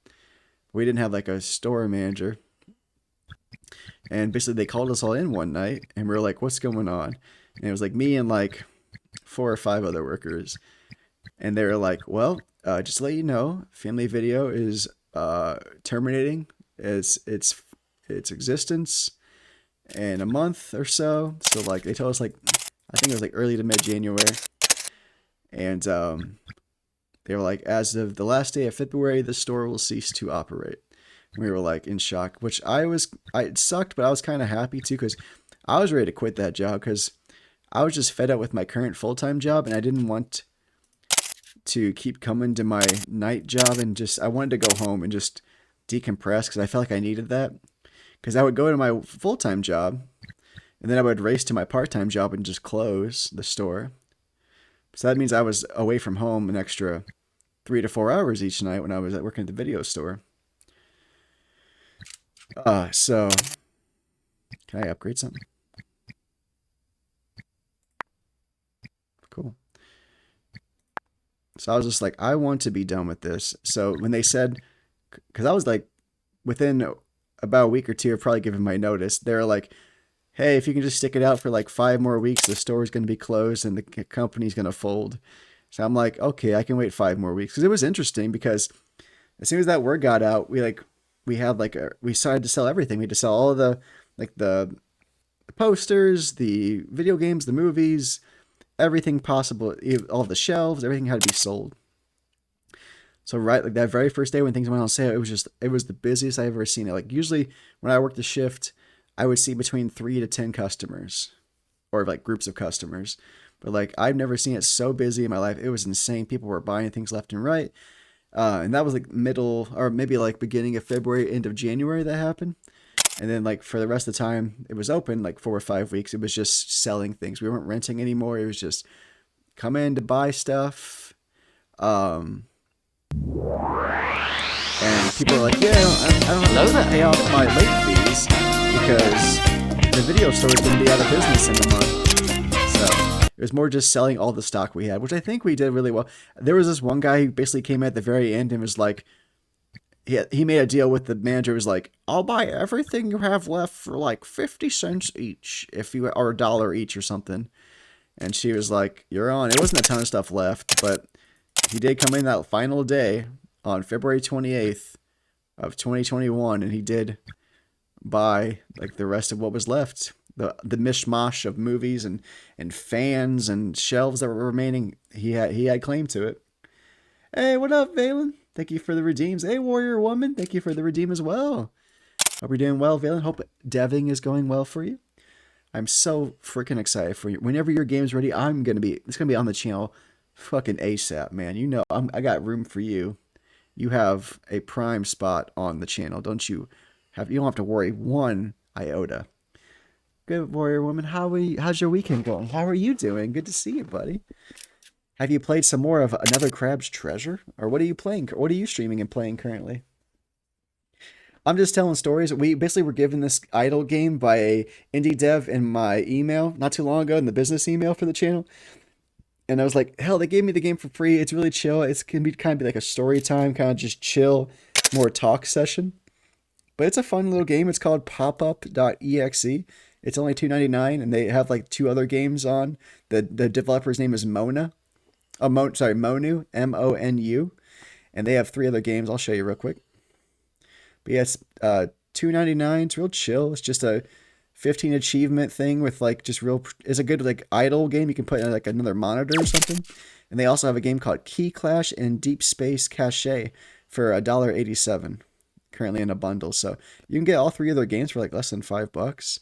We didn't have like a store manager. And basically they called us all in one night and we were like, what's going on? And it was like me and like 4 or 5 other workers. And they were like, well, just to let you know, Family Video is terminating its existence in a month or so. So like they told us like, I think it was like early to mid January. And they were like, as of the last day of February, the store will cease to operate. And we were like in shock, which it sucked, but I was kind of happy too, because I was ready to quit that job because I was just fed up with my current full-time job and I didn't want to keep coming to my night job, and I wanted to go home and just decompress because I felt like I needed that. Because I would go to my full-time job and then I would race to my part-time job and just close the store. So that means I was away from home an extra 3 to 4 hours each night when I was working at the video store. So can I upgrade something? Cool. So I was just like, I want to be done with this. So when they said, because I was like, within about a week or two of probably giving my notice, they were like, hey, if you can just stick it out for like 5 more weeks, the store is going to be closed and the company's going to fold. So I'm like, okay, I can wait 5 more weeks. Because it was interesting because as soon as that word got out, we started to sell everything. We had to sell all of the posters, the video games, the movies, everything possible, all the shelves, everything had to be sold. So right, like that very first day when things went on sale, it was the busiest I've ever seen it. Like usually when I worked the shift, I would see between 3 to 10 customers, or like groups of customers. But like I've never seen it so busy in my life. It was insane. People were buying things left and right. And that was like middle or maybe like beginning of February, end of January that happened. And then like for the rest of the time it was open, like 4 or 5 weeks, it was just selling things. We weren't renting anymore. It was just come in to buy stuff. And people are like, yeah, I don't have to pay off my late fees because the video store is going to be out of business in a month. So it was more just selling all the stock we had, which I think we did really well. There was this one guy who basically came at the very end and was like, he made a deal with the manager. Was like, I'll buy everything you have left for like 50 cents each, or $1 each or something. And she was like, you're on. It wasn't a ton of stuff left, but he did come in that final day on February 28th of 2021, and he did buy like the rest of what was left. The mishmash of movies and fans and shelves that were remaining. He had claim to it. Hey, what up, Valen? Thank you for the redeems. Hey, Warrior Woman, thank you for the redeem as well. Hope you're doing well, Valen. Hope deving is going well for you. I'm so freaking excited for you. Whenever your game's ready, it's gonna be on the channel fucking ASAP, man. You know, I got room for you. You have a prime spot on the channel. You don't have to worry one iota. Good, Warrior Woman. How's your weekend going? How are you doing? Good to see you, buddy. Have you played some more of Another Crab's Treasure? Or what are you playing? What are you streaming and playing currently? I'm just telling stories. We basically were given this idle game by a indie dev in my email not too long ago, in the business email for the channel. And I was like, hell, they gave me the game for free. It's really chill. It can be kind of like a story time, kind of just chill, more talk session. But it's a fun little game. It's called POPUP.EXE. It's only $2.99, and they have like 2 other games on. The developer's name is Monu, MONU, and they have 3 other games. I'll show you real quick. But yeah, it's $2.99. It's real chill. It's just a 15 achievement thing with like it's a good like idle game you can put in like another monitor or something. And they also have a game called Key Clash and Deep Space Cache for $1.87, currently in a bundle. So you can get all 3 of their games for like less than $5.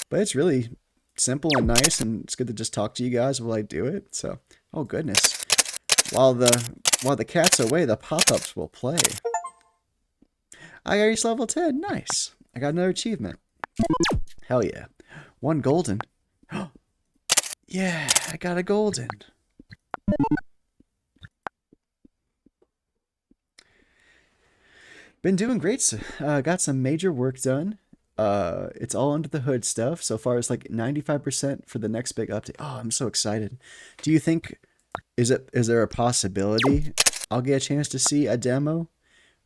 But it's really simple and nice, and it's good to just talk to you guys while I do it. So, oh goodness. While the cat's away, the pop-ups will play. I got reached level 10. Nice. I got another achievement. Hell yeah. 1 golden. Yeah, I got a golden. Been doing great. Got some major work done. It's all under the hood stuff. So far, it's like 95% for the next big update. Oh, I'm so excited. Do you think, is there a possibility I'll get a chance to see a demo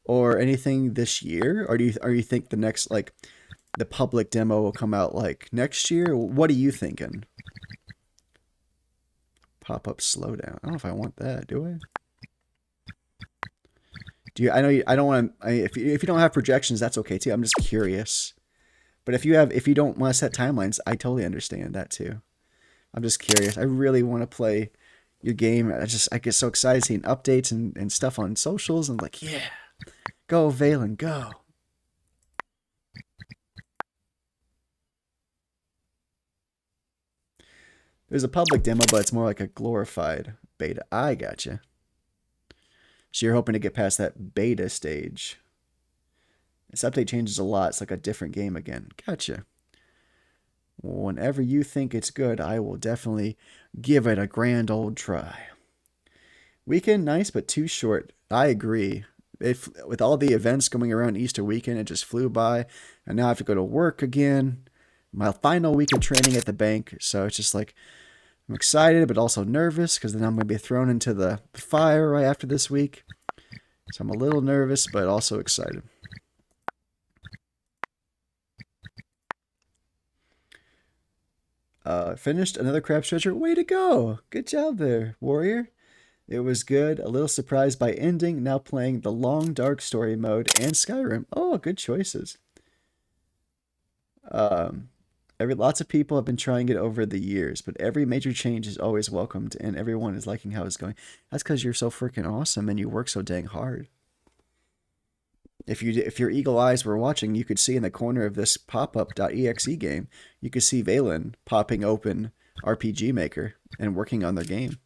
or anything this year, or do you think the next like the public demo will come out like next year? What are you thinking? Pop up slowdown. I don't know if I want that. Do I? Do you? I know you, I don't want to. If you don't have projections, that's okay too. I'm just curious. But if you don't want to set timelines, I totally understand that too. I'm just curious. I really want to play your game. I get so excited seeing updates and stuff on socials. I'm like, yeah, go Valen, go. There's a public demo, but it's more like a glorified beta. I gotcha. So you're hoping to get past that beta stage. This update changes a lot. It's like a different game again. Gotcha. Whenever you think it's good, I will definitely give it a grand old try. Weekend nice, but too short. I agree. If with all the events going around Easter weekend, it just flew by, and now I have to go to work again. My final week of training at the bank, so it's just like I'm excited, but also nervous because then I'm going to be thrown into the fire right after this week. So I'm a little nervous, but also excited. Finished another crab stretcher. Way to go! Good job there, warrior. It was good. A little surprised by ending. Now playing the long dark story mode and Skyrim. Oh, good choices. Um, lots of people have been trying it over the years, but every major change is always welcomed, and everyone is liking how it's going. That's because you're so freaking awesome and you work so dang hard. If your eagle eyes were watching, you could see in the corner of this POPUP.EXE game, you could see Valen popping open RPG Maker and working on their game.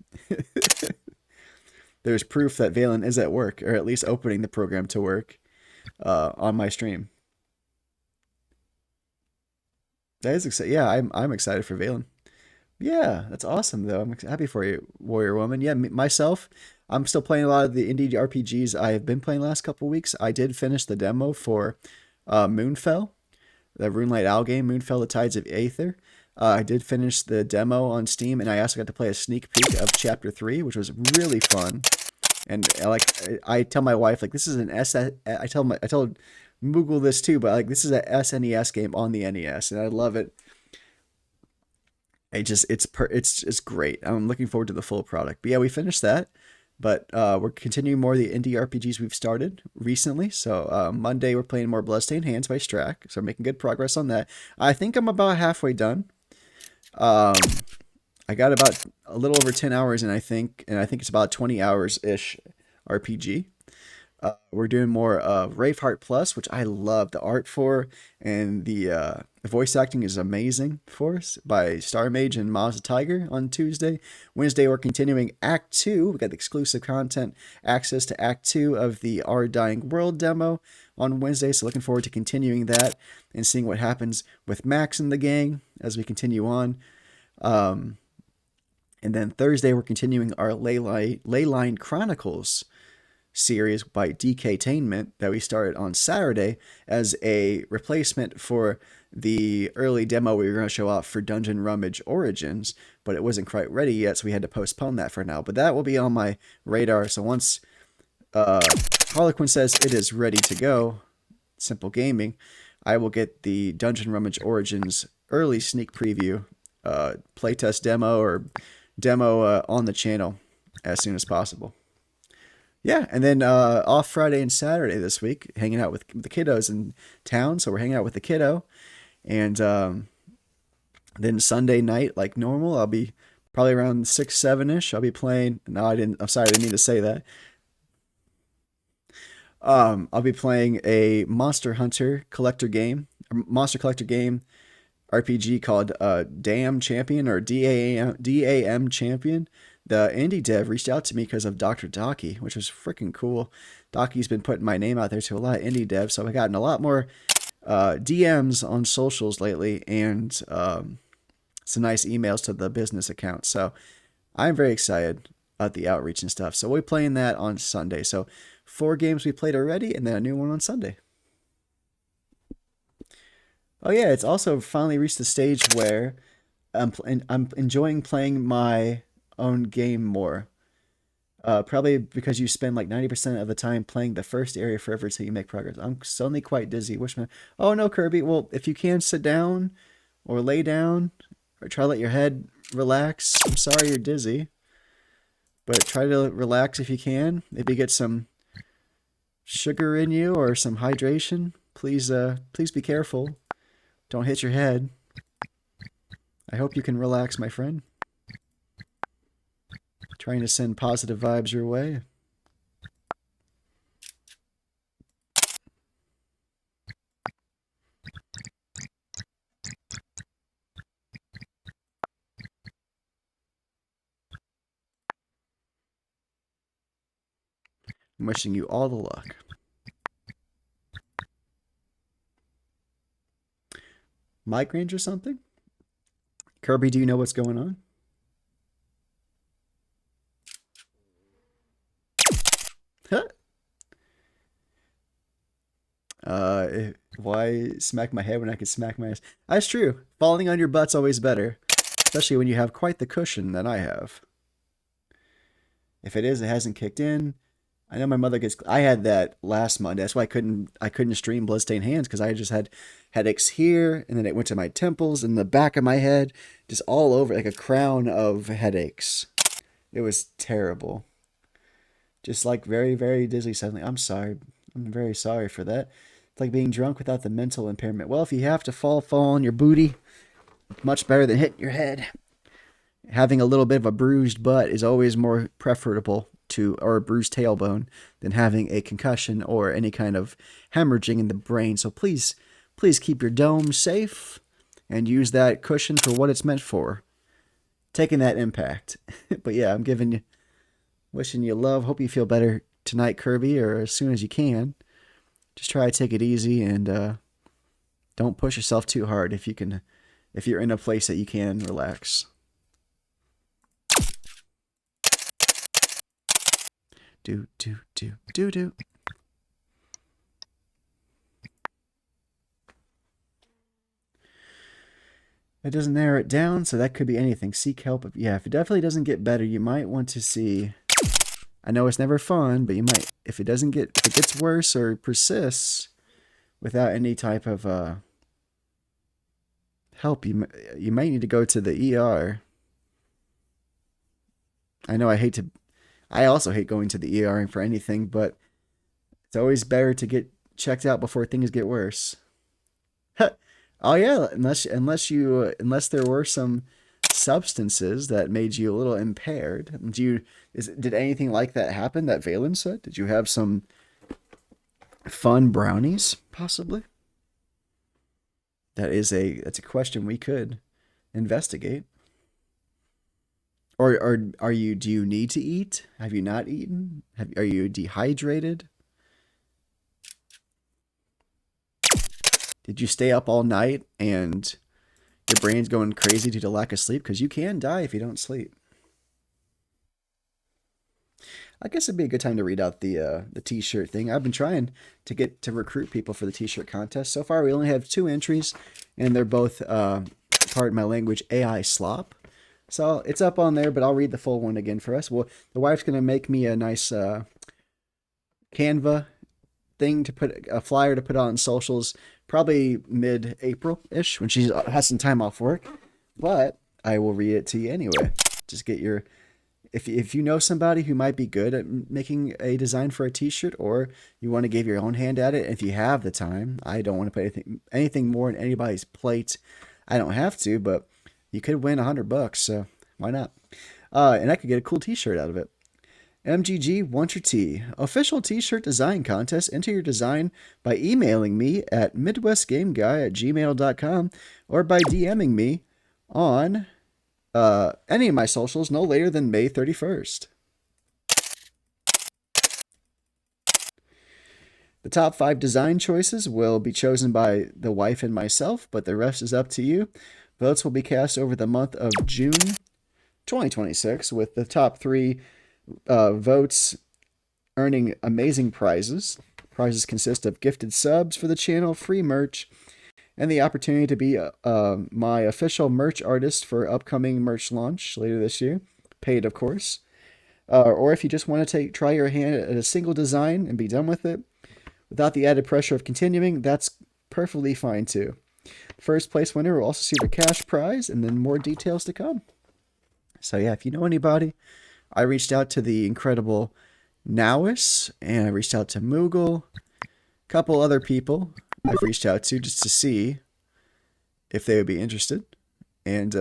There's proof that Valen is at work, or at least opening the program to work on my stream. That is exciting. Yeah, I'm excited for Valen. Yeah, that's awesome though. I'm happy for you, Warrior Woman. Yeah, myself, I'm still playing a lot of the indie RPGs I have been playing the last couple weeks. I did finish the demo for Moonfell, the Runelight Owl game, Moonfell: The Tides of Aether. I did finish the demo on Steam, and I also got to play a sneak peek of Chapter 3, which was really fun. And I tell my wife like this is an I told Moogle this too, but like this is a SNES game on the NES, and I love it. It's great. I'm looking forward to the full product. But yeah, we finished that. But we're continuing more of the indie RPGs we've started recently. So Monday we're playing more Bloodstained Hands by Strack. So I'm making good progress on that. I think I'm about halfway done. Um, I got about a little over 10 hours, and I think it's about 20 hours ish RPG. We're doing more Braveheart Plus, which I love the art for, and the voice acting is amazing for us by Star Mage and Mazda Tiger on Tuesday. Wednesday, we're continuing Act 2. We got the exclusive content access to Act 2 of the Our Dying World demo on Wednesday, so looking forward to continuing that and seeing what happens with Max and the gang as we continue on. Um, and then Thursday, we're continuing our Leyline Chronicles series by DKtainment that we started on Saturday as a replacement for the early demo we were going to show off for Dungeon Rummage Origins, but it wasn't quite ready yet, so we had to postpone that for now. But that will be on my radar. So once Harlequin says it is ready to go, Simple Gaming, I will get the Dungeon Rummage Origins early sneak preview, playtest demo or demo on the channel as soon as possible. Yeah, and then off Friday and Saturday this week, hanging out with the kiddos in town. So we're hanging out with the kiddo, and then Sunday night, like normal, I'll be probably around 6, 7 ish. I'll be playing. No, I didn't. I'm sorry, I didn't mean to say that. I'll be playing a Monster Hunter collector game, a Monster Collector game RPG called Dam Champion or DAM Champion. The indie dev reached out to me because of Dr. Docky, which was freaking cool. Docky's been putting my name out there to a lot of indie devs, so I've gotten a lot more DMs on socials lately and some nice emails to the business account. So I'm very excited about the outreach and stuff. So we'll be playing that on Sunday. So 4 games we played already, and then a new one on Sunday. Oh yeah, it's also finally reached the stage where I'm enjoying playing my own game more. Probably because you spend like 90% of the time playing the first area forever till you make progress. I'm suddenly quite dizzy. Wish my. Oh no, Kirby. Well, if you can sit down or lay down or try to let your head relax. I'm sorry you're dizzy, but try to relax if you can. Maybe get some sugar in you or some hydration. Please be careful. Don't hit your head. I hope you can relax, my friend. Trying to send positive vibes your way. I'm wishing you all the luck. Migraines or something? Kirby, do you know what's going on? Why smack my head when I can smack my ass? That's true. Falling on your butt's always better, especially when you have quite the cushion that I have. If it is, it hasn't kicked in. I know my mother gets. I had that last Monday. That's why I couldn't stream Bloodstained Hands because I just had headaches here, and then it went to my temples and the back of my head, just all over like a crown of headaches. It was terrible. Just like very very dizzy suddenly. I'm sorry. I'm very sorry for that. It's like being drunk without the mental impairment. Well, if you have to fall on your booty. Much better than hitting your head. Having a little bit of a bruised butt is always more preferable to, or a bruised tailbone, than having a concussion or any kind of hemorrhaging in the brain. So please keep your dome safe and use that cushion for what it's meant for. Taking that impact. But yeah, wishing you love. Hope you feel better tonight, Kirby, or as soon as you can. Just try to take it easy and don't push yourself too hard if you're in a place that you can relax. Do. It doesn't narrow it down, so that could be anything. Seek help. Yeah, if it definitely doesn't get better, you might want to see. I know it's never fun, but you might, if it gets worse or persists without any type of help, you might need to go to the ER. I know I also hate going to the ER for anything, but it's always better to get checked out before things get worse. Oh yeah, unless there were some substances that made you a little impaired. Did anything like that happen that Valen said? Did you have some fun brownies possibly? That's a question we could investigate. Or are you do you need to eat? Have you not eaten? Are you dehydrated? Did you stay up all night and your brain's going crazy due to lack of sleep? Because you can die if you don't sleep. I guess it'd be a good time to read out the T-shirt thing. I've been trying to recruit people for the T-shirt contest. So far, we only have 2 entries, and they're both, pardon my language, AI slop. So it's up on there, but I'll read the full one again for us. Well, the wife's gonna make me a nice Canva thing to put a flyer to put on socials, probably mid-April ish when she has some time off work. But I will read it to you anyway. Just get your if you know somebody who might be good at making a design for a T-shirt, or you want to give your own hand at it, if you have the time, I don't want to put anything more on anybody's plate. I don't have to, but you could win $100, so why not? And I could get a cool T-shirt out of it. MGG Want Your Tee. Official T-shirt design contest. Enter your design by emailing me at midwestgameguy@gmail.com or by DMing me on any of my socials no later than May 31st. The top 5 design choices will be chosen by the wife and myself, but the rest is up to you. Votes will be cast over the month of June 2026, with the top 3 votes earning amazing prizes. Prizes consist of gifted subs for the channel, free merch, and the opportunity to be my official merch artist for upcoming merch launch later this year. Paid, of course. Or if you just want to try your hand at a single design and be done with it without the added pressure of continuing, that's perfectly fine too. First place winner will also see the cash prize and then more details to come. So yeah, if you know anybody, I reached out to the incredible Nowis and I reached out to Moogle, a couple other people I've reached out to just to see if they would be interested. And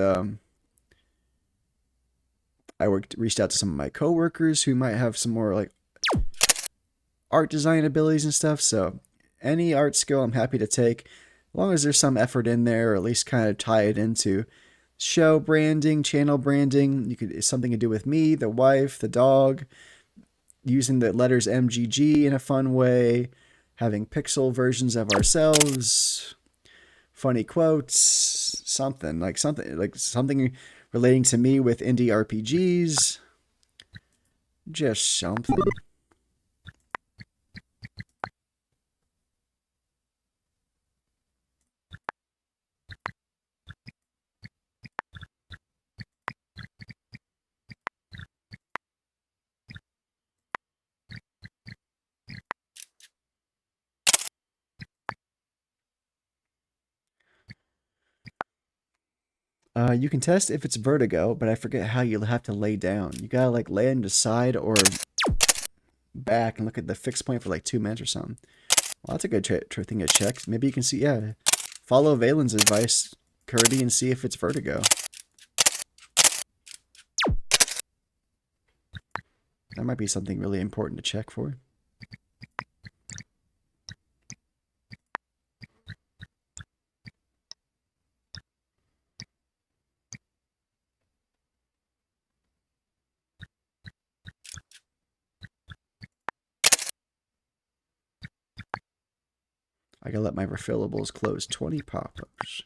reached out to some of my coworkers who might have some more like art design abilities and stuff. So any art skill I'm happy to take, as long as there's some effort in there, or at least kind of tie it into show branding, channel branding. You could it's something to do with me, the wife, the dog, using the letters MGG in a fun way, having pixel versions of ourselves, funny quotes, something relating to me with indie RPGs, just something. You can test if it's vertigo, but I forget how you'll have to lay down. You gotta like lay on the side or back and look at the fixed point for like 2 minutes or something. Well, that's a good thing to check. Maybe you can see, yeah, follow Valen's advice, Curdy, and see if it's vertigo. That might be something really important to check for. I gotta let my refillables close 20 pop-ups.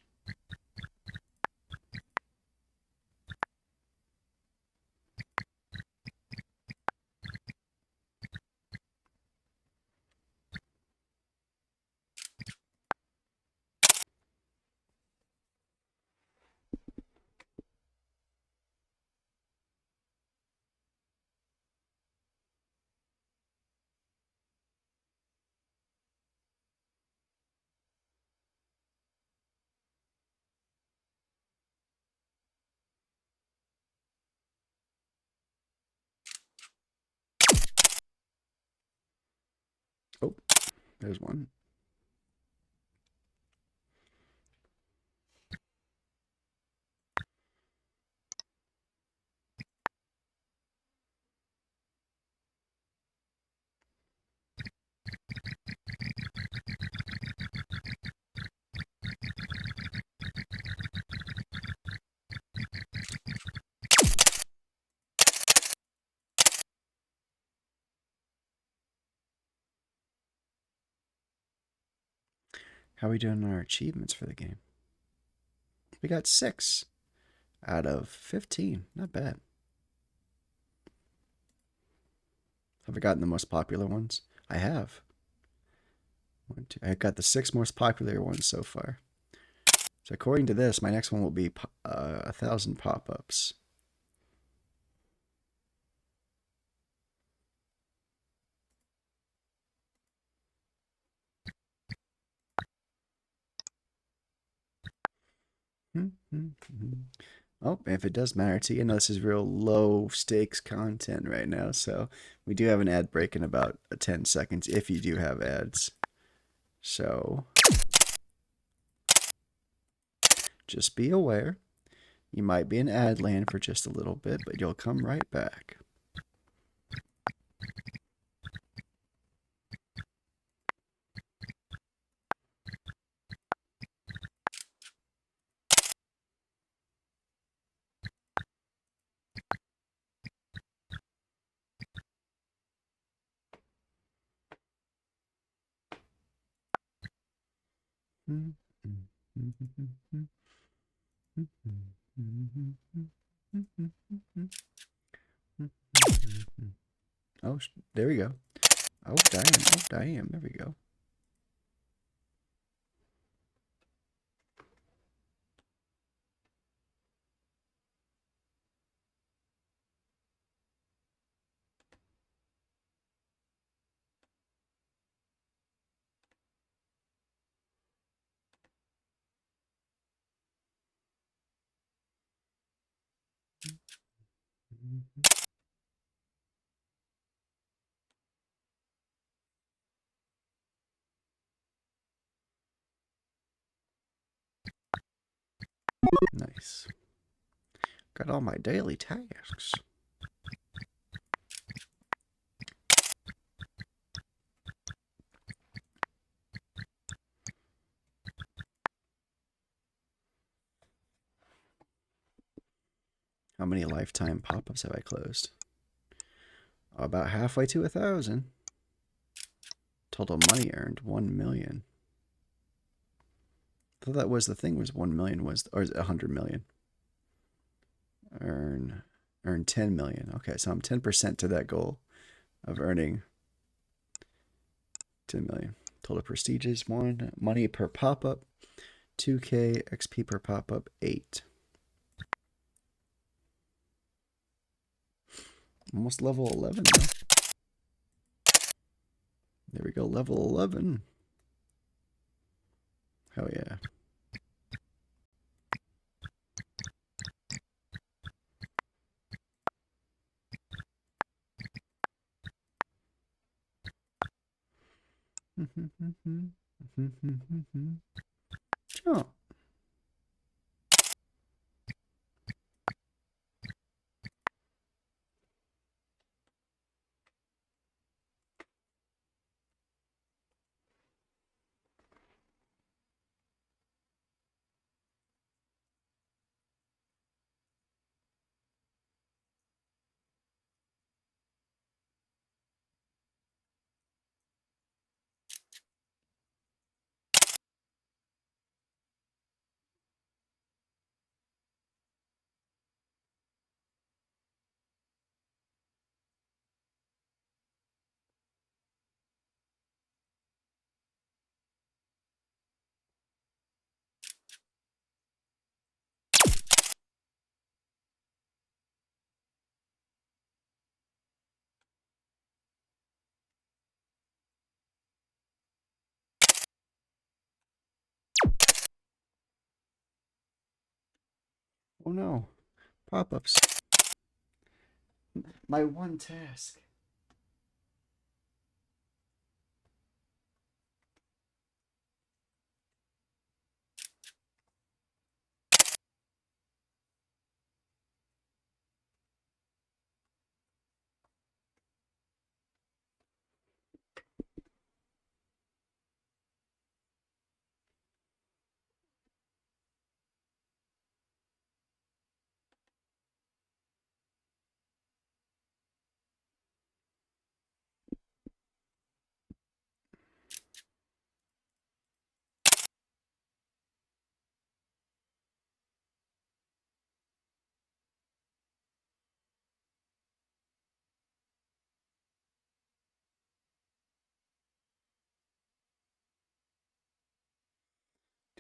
Oh, there's one. How are we doing on our achievements for the game? We got 6 out of 15. Not bad. Have I gotten the most popular ones? I have. I got the 6 most popular ones so far. So according to this, my next one will be 1,000 pop-ups. Oh, if it does matter to you, I know this is real low stakes content right now, so we do have an ad break in about 10 seconds if you do have ads. So just be aware. You might be in ad land for just a little bit, but you'll come right back. Oh, there we go. Oh, damn. Oh, damn. There we go. Nice. Got all my daily tasks. How many lifetime pop-ups have I closed? About halfway to 1,000. Total money earned 1 million. I thought that was the thing, was 1 million was, or is it 100 million? Earn 10 million. Okay, so I'm 10% to that goal of earning 10 million. Total prestiges 1. Money per pop-up 2K. XP per pop-up 8. Almost level 11 though. There we go, level 11. Hell yeah. Oh. Oh no. Pop-ups. My one task.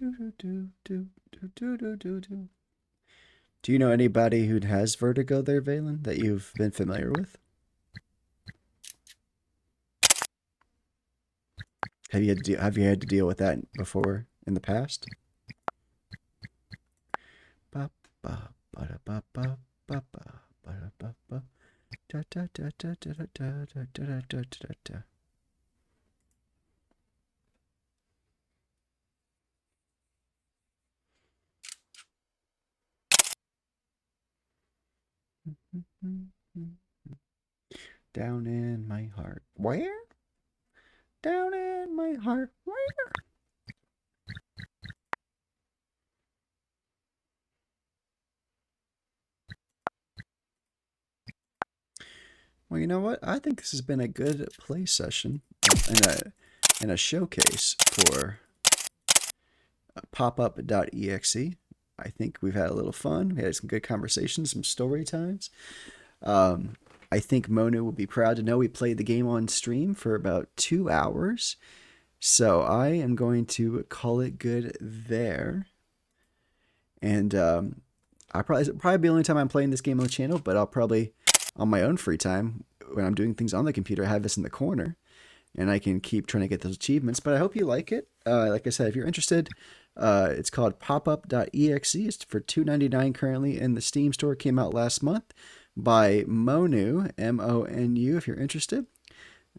Do you know anybody who has vertigo there, Valen, that you've been familiar with? Have you had to deal with that before in the past? Ba ba ba da ba ba ba ba ba da ba ba da da da da da da da da da da da da. Down in my heart. Where? Down in my heart. Where? Well, you know what? I think this has been a good play session and a showcase for POPUP.EXE. I think we've had a little fun. We had some good conversations, some story times. I think Monu will be proud to know we played the game on stream for about 2 hours. So I am going to call it good there. And I probably be the only time I'm playing this game on the channel, but I'll probably on my own free time when I'm doing things on the computer, have this in the corner, and I can keep trying to get those achievements. But I hope you like it. Like I said, if you're interested, it's called POPUP.EXE. It's for $2.99 currently in the Steam store. Came out last month. by Monu, Monu, if you're interested.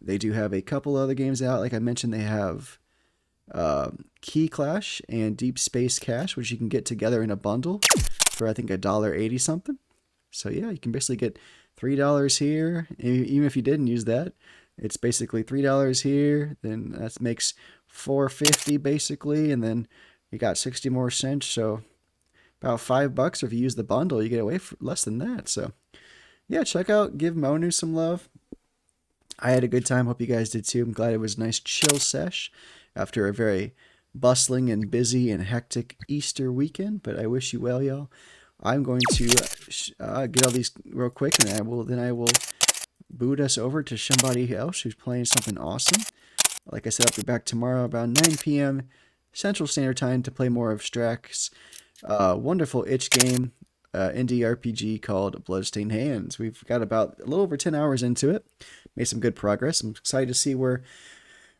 They do have a couple other games out. Like I mentioned, they have Key Clash and Deep Space Cash, which you can get together in a bundle for I think $1.80 something. So yeah, you can basically get $3 here. Even if you didn't use that, it's basically $3 here. Then that makes $4.50 basically, and then you got 60 more cents. So about $5. Or if you use the bundle, you get away for less than that. So yeah, check out Give Monu some love. I had a good time. Hope you guys did too. I'm glad it was a nice chill sesh after a very bustling and busy and hectic Easter weekend. But I wish you well, y'all. I'm going to get all these real quick, and I will boot us over to somebody else who's playing something awesome. Like I said, I'll be back tomorrow about 9 p.m. Central Standard Time to play more of Strack's wonderful itch game, indie RPG called Bloodstained Hands. We've got about a little over 10 hours into it. Made some good progress. I'm excited to see where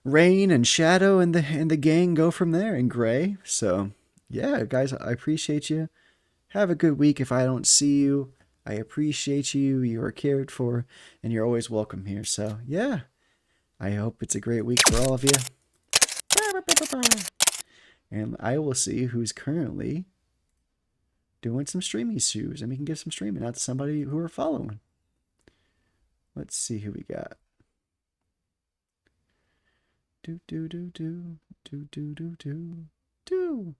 Rain and Shadow and the gang go from there, and Gray. So yeah, guys, I appreciate you. Have a good week. If I don't see you, I appreciate you. You are cared for, and you're always welcome here. So yeah, I hope it's a great week for all of you. And I will see who's currently doing some streaming shoes, and we can give some streaming out to somebody who are following. Let's see who we got. Do do do do do do do do do.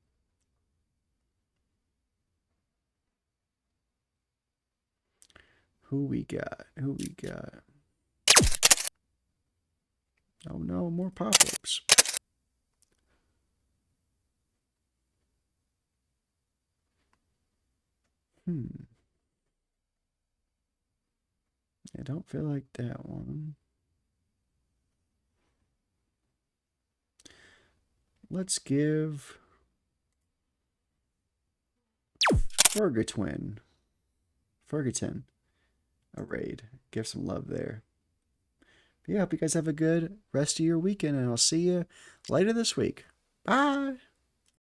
Who we got? Who we got? Oh no, more pop-ups. I don't feel like that one. Let's give Fergatwin, Fergaton a raid. Give some love there. But yeah, hope you guys have a good rest of your weekend, and I'll see you later this week. Bye.